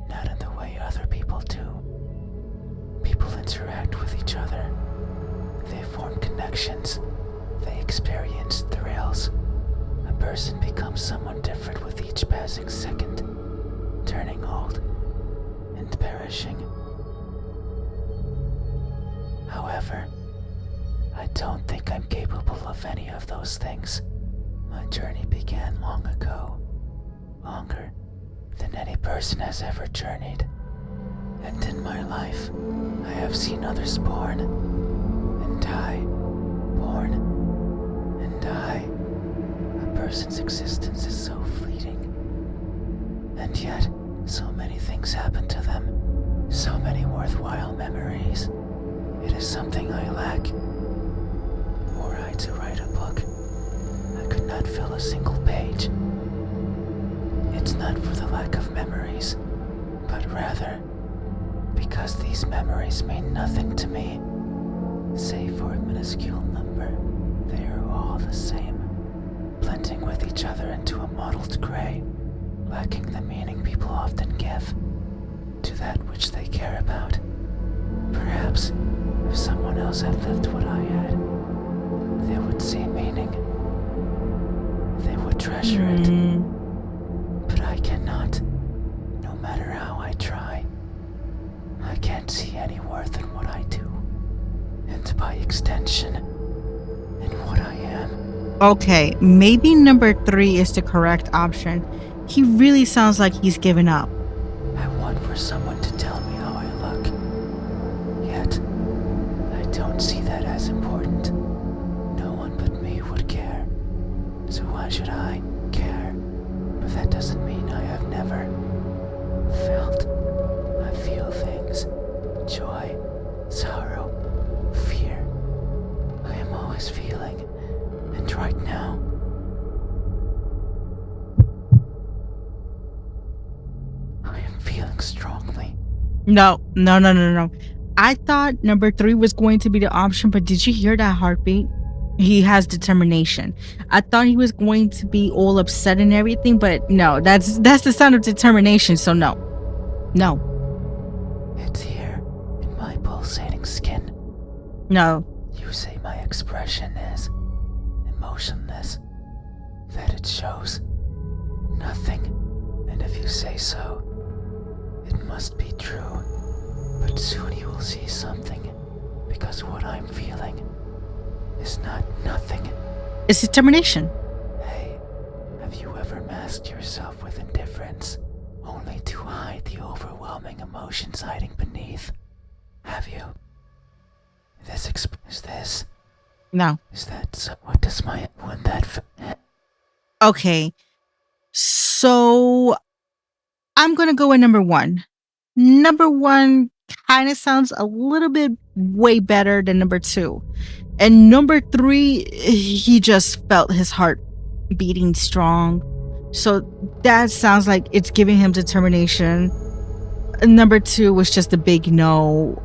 [SPEAKER 2] Not in the way other people do. People interact with each other. They form connections. They experience thrills. A person becomes someone different with each passing second, turning old and perishing. However, I don't think I'm capable of any of those things. My journey began long ago. Longer than any person has ever journeyed. And in my life, I have seen others born and die, born and die. A person's existence is so fleeting. And yet, so many things happen to them. So many worthwhile memories. It is something I lack. Were I to write a book, I could not fill a single page. It's not for the lack of memories, but rather because these memories mean nothing to me, save for a minuscule number. They are all the same, blending with each other into a mottled gray, lacking the meaning people often give to that which they care about. Perhaps if someone else had lived what I had, they would see meaning. They would treasure it. But I cannot, no matter how I try. I can't see any worth in what I do, and by extension, in what I am.
[SPEAKER 1] Okay, maybe number 3 is the correct option. He really sounds like he's given up.
[SPEAKER 2] I want for someone to tell me how I look, yet I why should I care? But that doesn't mean I have never felt. I feel things. Joy, sorrow, fear. I am always feeling. And right now, I am feeling strongly.
[SPEAKER 1] No. I thought number 3 was going to be the option, but did you hear that heartbeat? He has determination. I thought he was going to be all upset and everything, but no, that's the sound of determination, so no.
[SPEAKER 2] It's here, in my pulsating skin.
[SPEAKER 1] No.
[SPEAKER 2] You say my expression is emotionless, that it shows nothing, and if you say so, it must be true. But soon you will see something, because what I'm feeling is not nothing.
[SPEAKER 1] It's determination.
[SPEAKER 2] Hey, have you ever masked yourself with indifference, only to hide the overwhelming emotions hiding beneath? Have you? Is this?
[SPEAKER 1] No.
[SPEAKER 2] Is that so? What does my... Would that...
[SPEAKER 1] Okay. So I'm going to go with number 1. Number 1 kind of sounds a little bit way better than number 2. And number 3, he just felt his heart beating strong. So that sounds like it's giving him determination. Number 2 was just a big no.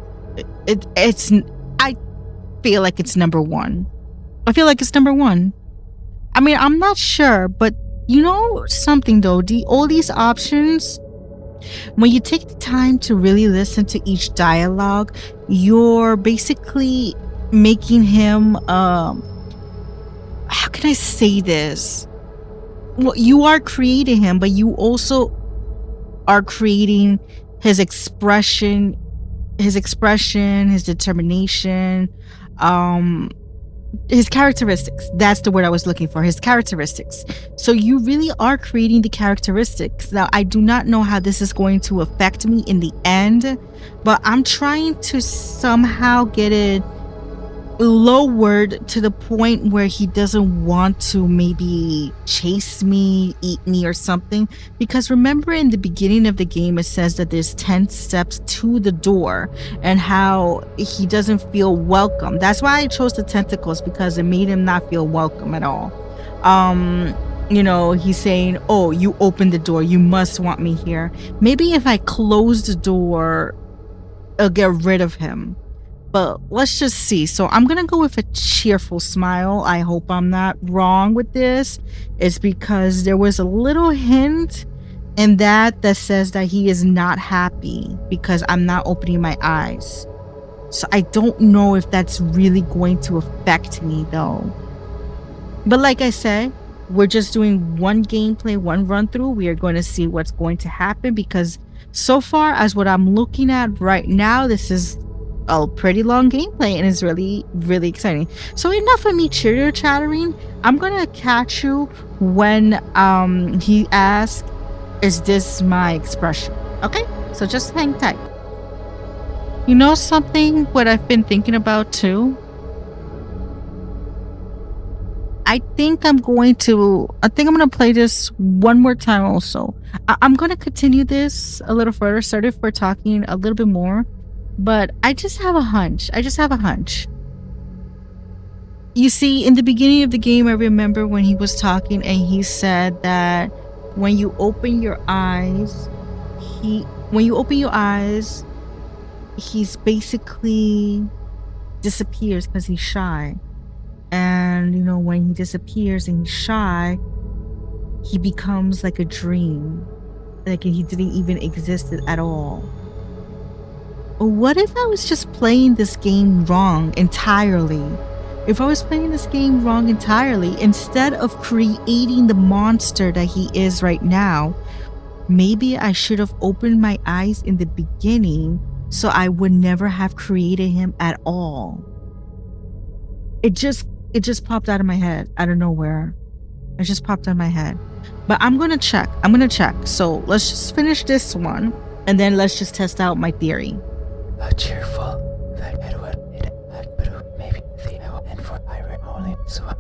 [SPEAKER 1] It's I feel like it's number 1. I feel like it's number 1. I mean, I'm not sure, but you know something though, all these options, when you take the time to really listen to each dialogue, you're basically making him how can I say this? Well, you are creating him, but you also are creating his expression, his determination, his characteristics. That's the word I was looking for, his characteristics. So you really are creating the characteristics. Now, I do not know how this is going to affect me in the end, but I'm trying to somehow get it lowered to the point where he doesn't want to maybe chase me, eat me or something. Because remember in the beginning of the game, it says that there's 10 steps to the door and how he doesn't feel welcome. That's why I chose the tentacles, because it made him not feel welcome at all. You know, he's saying, oh, you opened the door, you must want me here. Maybe if I close the door, it'll get rid of him. But let's just see. So I'm going to go with a cheerful smile. I hope I'm not wrong with this. It's because there was a little hint in that says that he is not happy because I'm not opening my eyes. So I don't know if that's really going to affect me though. But like I said, we're just doing one gameplay, one run through. We are going to see what's going to happen, because so far as what I'm looking at right now, this is a pretty long gameplay and it's really, really exciting. So enough of me chitter chattering. I'm gonna catch you when he asks, is this my expression? Okay, so just hang tight. You know something, what I've been thinking about too? I think I'm gonna play this one more time also. I'm gonna continue this a little further. Sorry if we're talking a little bit more, but I just have a hunch. You see, in the beginning of the game, I remember when he was talking and he said that when you open your eyes, he's basically disappears because he's shy. And, you know, when he disappears and he's shy, he becomes like a dream. Like he didn't even exist at all. What if I was just playing this game wrong entirely? Instead of creating the monster that he is right now, maybe I should have opened my eyes in the beginning so I would never have created him at all. It just popped out of my head, out of nowhere. It just popped out of my head. But I'm gonna check. So let's just finish this one, and then let's just test out my theory.
[SPEAKER 2] Cheerful, maybe the and for only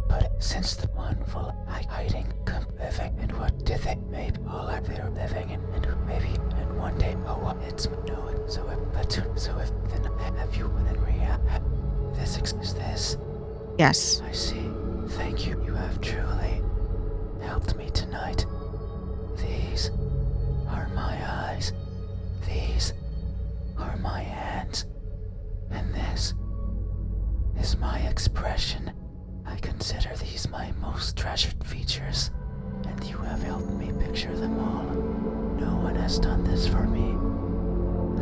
[SPEAKER 2] But since the one full hiding, living, and what did they maybe all are there living and maybe and one day it's no so if then have you been in reality this is this.
[SPEAKER 1] Yes.
[SPEAKER 2] I see. Thank you. You have truly helped me tonight. These are my eyes. These are my hands. And this is my expression. I consider these my most treasured features, and you have helped me picture them all. No one has done this for me.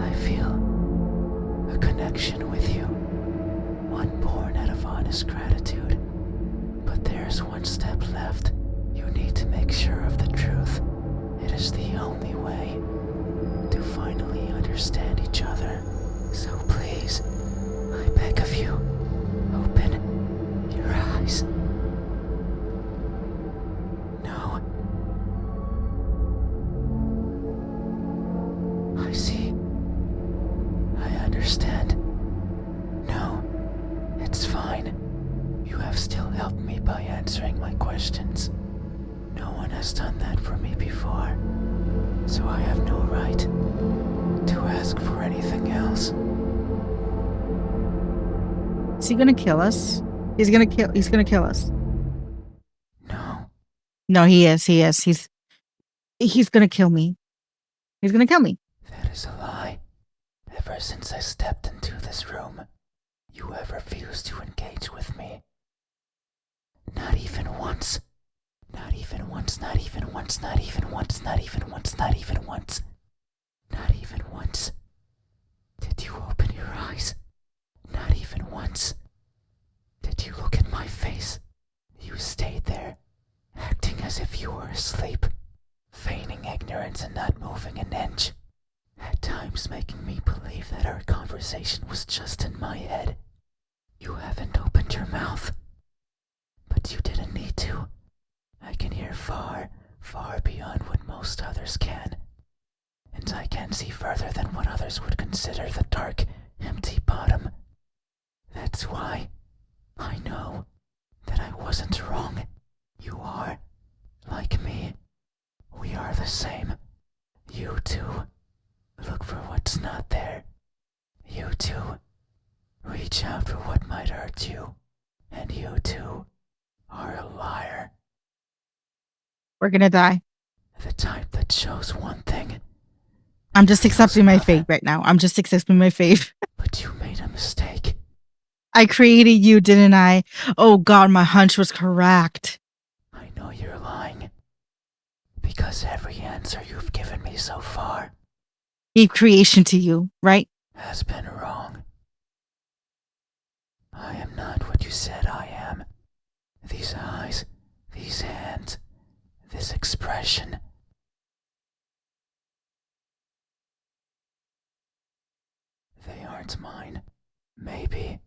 [SPEAKER 2] I feel a connection with you, one born out of honest gratitude. But there's one step left. You need to make sure of the truth. It is the only way to finally understand each other. So please, I beg of you, open your eyes. No. I see. I understand. No, it's fine. You have still helped me by answering my questions. No one has done that for me before, so I have no right to ask for anything else.
[SPEAKER 1] Is he gonna kill us? He's gonna kill us.
[SPEAKER 2] No.
[SPEAKER 1] No, he is. He's gonna kill me. He's gonna kill me.
[SPEAKER 2] That is a lie. Ever since I stepped into this room, you have refused to engage with me. Not even once. Not even once, not even once, not even once, not even once, not even once. Not even once. Did you open your eyes? Not even once. Did you look at my face? You stayed there, acting as if you were asleep, feigning ignorance and not moving an inch. At times making me believe that our conversation was just in my head. You haven't opened your mouth. But you didn't need to. I can hear far, far beyond what most others can. And I can see further than what others would consider the dark, empty bottom. That's why I know that I wasn't wrong. You are, like me. We are the same. You too. Look for what's not there. You too. Reach out for what might hurt you. And you too are a liar.
[SPEAKER 1] We're gonna die.
[SPEAKER 2] The type that shows one thing.
[SPEAKER 1] I'm just accepting my fate right now. I'm just accepting my fate.
[SPEAKER 2] But you made a mistake.
[SPEAKER 1] I created you, didn't I? Oh God, my hunch was correct.
[SPEAKER 2] I know you're lying. Because every answer you've given me so far
[SPEAKER 1] Gave creation to you, right?
[SPEAKER 2] has been wrong. I am not what you said I am. These eyes, these hands, this expression. They aren't mine. Maybe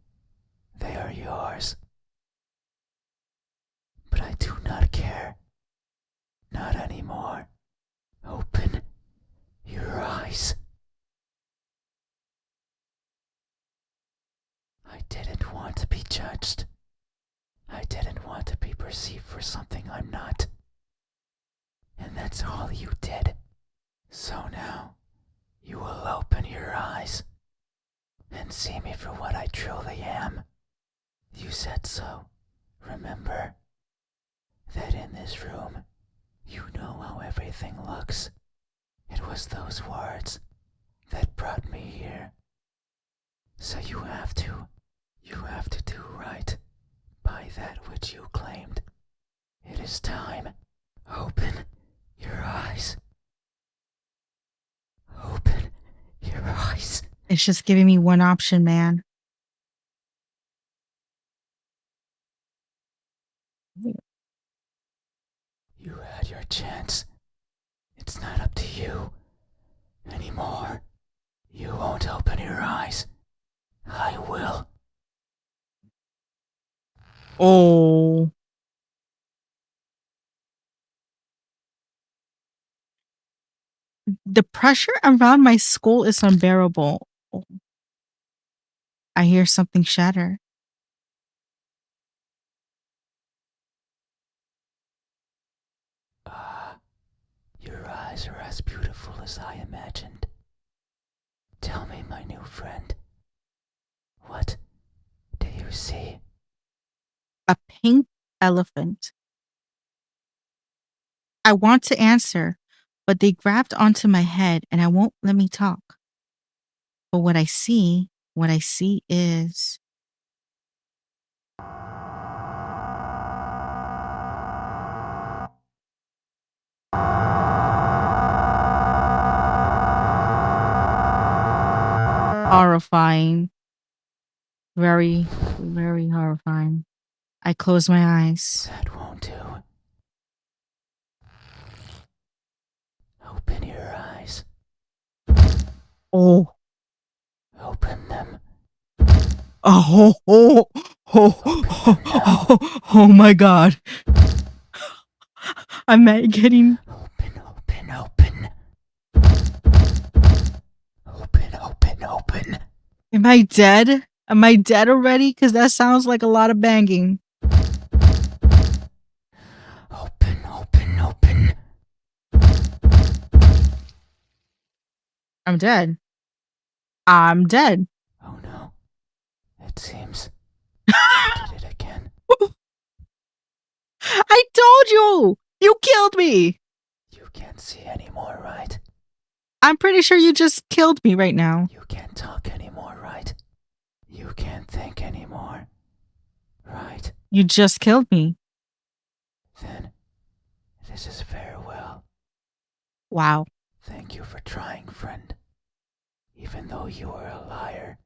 [SPEAKER 2] they are yours. But I do not care. Not anymore. Open your eyes. I didn't want to be judged. I didn't want to be perceived for something I'm not. And that's all you did. So now, you will open your eyes and see me for what I truly am. You said so, remember? That in this room, you know how everything looks. It was those words that brought me here. So you have to do right by that which you claimed. It is time. Open your eyes. Open your eyes.
[SPEAKER 1] It's just giving me one option, man.
[SPEAKER 2] You had your chance. It's not up to you anymore. You won't open your eyes. I will.
[SPEAKER 1] Oh. The pressure around my skull is unbearable. I hear something shatter.
[SPEAKER 2] eyes are as beautiful as I imagined. Tell me, my new friend, what do you see?
[SPEAKER 1] A pink elephant. I want to answer, but they grabbed onto my head and I won't let me talk. But what I see is horrifying. Very, very horrifying. I close my eyes.
[SPEAKER 2] That won't do. Open your eyes.
[SPEAKER 1] Oh.
[SPEAKER 2] Open them.
[SPEAKER 1] Oh, oh, oh, oh, oh, oh my God. I'm getting.
[SPEAKER 2] Open, open, open. Open, open, open.
[SPEAKER 1] Am I dead? Am I dead already? Because that sounds like a lot of banging.
[SPEAKER 2] Open, open, open.
[SPEAKER 1] I'm dead. I'm dead.
[SPEAKER 2] Oh no. It seems I did it again.
[SPEAKER 1] I told you! You killed me!
[SPEAKER 2] You can't see anymore, right?
[SPEAKER 1] I'm pretty sure you just killed me right now.
[SPEAKER 2] You can't talk anymore, right? You can't think anymore, right?
[SPEAKER 1] You just killed me.
[SPEAKER 2] Then, this is farewell.
[SPEAKER 1] Wow.
[SPEAKER 2] Thank you for trying, friend. Even though you are a liar,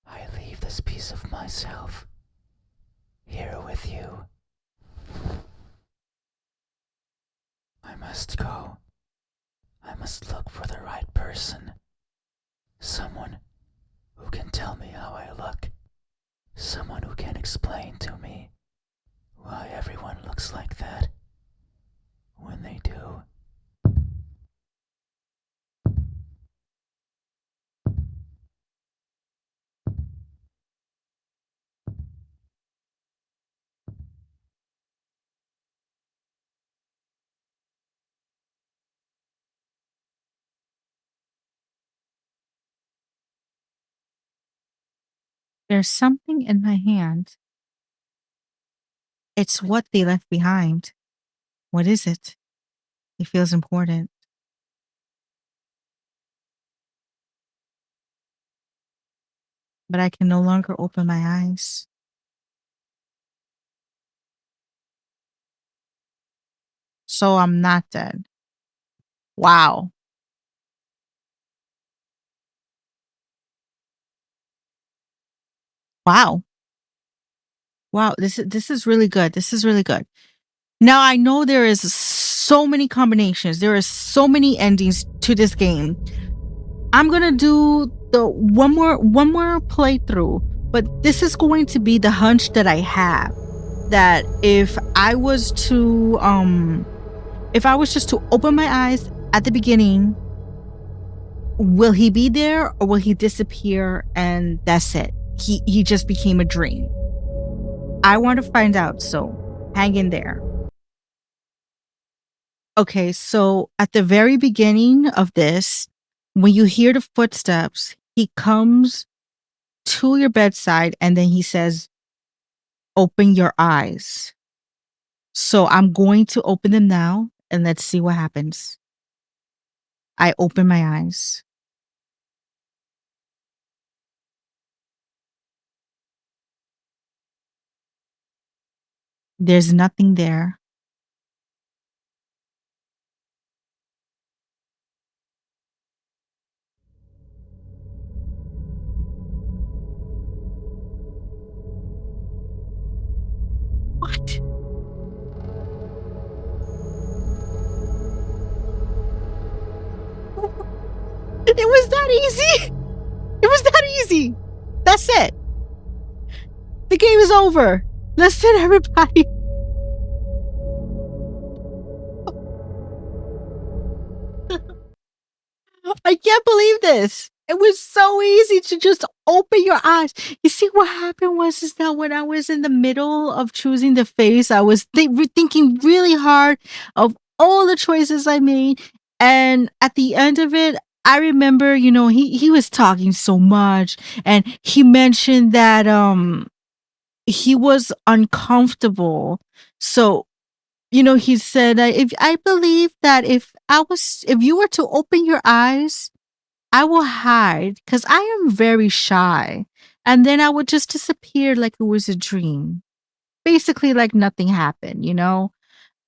[SPEAKER 2] I leave this piece of myself here with you. I must go. I must look for the right person. Someone who can tell me how I look. Someone who can explain to me why everyone looks like that when they do.
[SPEAKER 1] There's something in my hand. It's what they left behind. What is it? It feels important. But I can no longer open my eyes. So I'm not dead. Wow. Wow. Wow. This is really good. This is really good. Now I know there is so many combinations. There are so many endings to this game. I'm gonna do the one more playthrough, but this is going to be the hunch that I have that if I was just to open my eyes at the beginning, will he be there or will he disappear and that's it? He just became a dream. I want to find out, so hang in there. Okay, so at the very beginning of this, when you hear the footsteps, he comes to your bedside and then he says, "Open your eyes." So I'm going to open them now and let's see what happens. I open my eyes. There's nothing there. What? It was that easy. It was that easy. That's it. The game is over. Listen, everybody. I can't believe this. It was so easy to just open your eyes. You see, what happened was is that when I was in the middle of choosing the face, I was thinking really hard of all the choices I made, And at the end of it, I remember, he was talking so much, and he mentioned that he was uncomfortable. So, he said that if I believe that if you were to open your eyes, I will hide because I am very shy. And then I would just disappear like it was a dream. Basically, like nothing happened.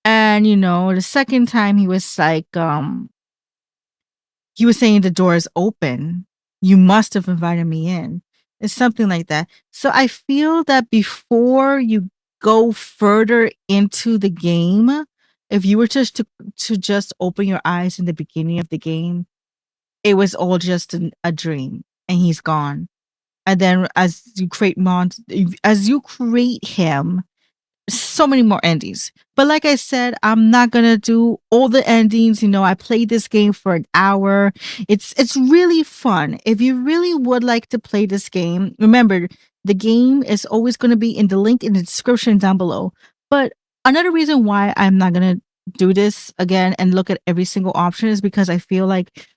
[SPEAKER 1] And, the second time he was saying the door is open. You must have invited me in. It's something like that. So I feel that before you go further into the game, if you were to just open your eyes in the beginning of the game, it was all just a dream, and he's gone. And then as you create him, so many more endings. But like I said, I'm not gonna do all the endings. I played this game for an hour. It's really fun. If you really would like to play this game, remember the game is always gonna be in the link in the description down below. But another reason why I'm not gonna do this again and look at every single option is because I feel like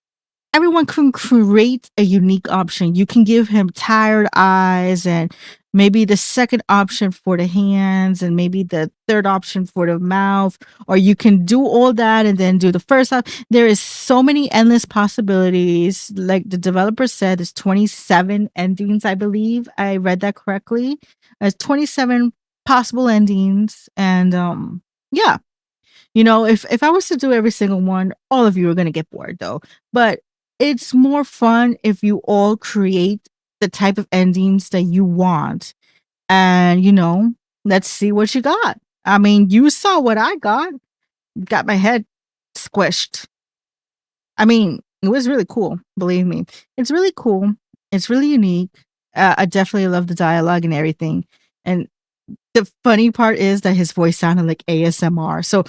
[SPEAKER 1] everyone can create a unique option. You can give him tired eyes, and maybe the second option for the hands, and maybe the third option for the mouth, or you can do all that and then do the first option. There is so many endless possibilities. Like the developer said, there's 27 endings, I believe. I read that correctly. There's 27 possible endings. And yeah. If I was to do every single one, all of you are gonna get bored though. But it's more fun if you all create the type of endings that you want. And let's see what you got. I mean, you saw what I got. Got my head squished. I mean, it was really cool, believe me. It's really cool. It's really unique. I definitely love the dialogue and everything. And the funny part is that his voice sounded like ASMR. So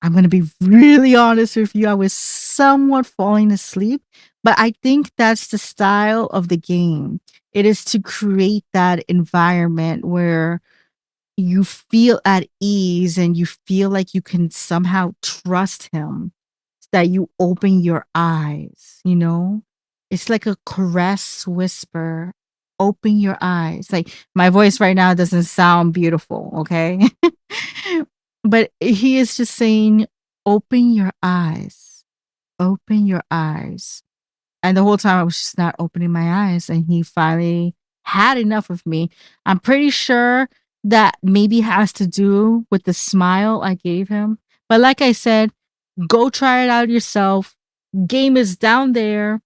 [SPEAKER 1] I'm going to be really honest with you. I was somewhat falling asleep, but I think that's the style of the game. It is to create that environment where you feel at ease and you feel like you can somehow trust him, that you open your eyes. It's like a caress whisper. Open your eyes. Like my voice right now doesn't sound beautiful, okay? But he is just saying, open your eyes. Open your eyes. And the whole time I was just not opening my eyes. And he finally had enough of me. I'm pretty sure that maybe has to do with the smile I gave him. But like I said, go try it out yourself. Game is down there.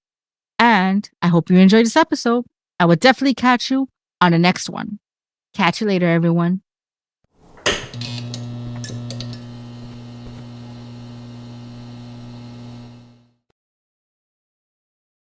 [SPEAKER 1] And I hope you enjoyed this episode. I will definitely catch you on the next one. Catch you later, everyone.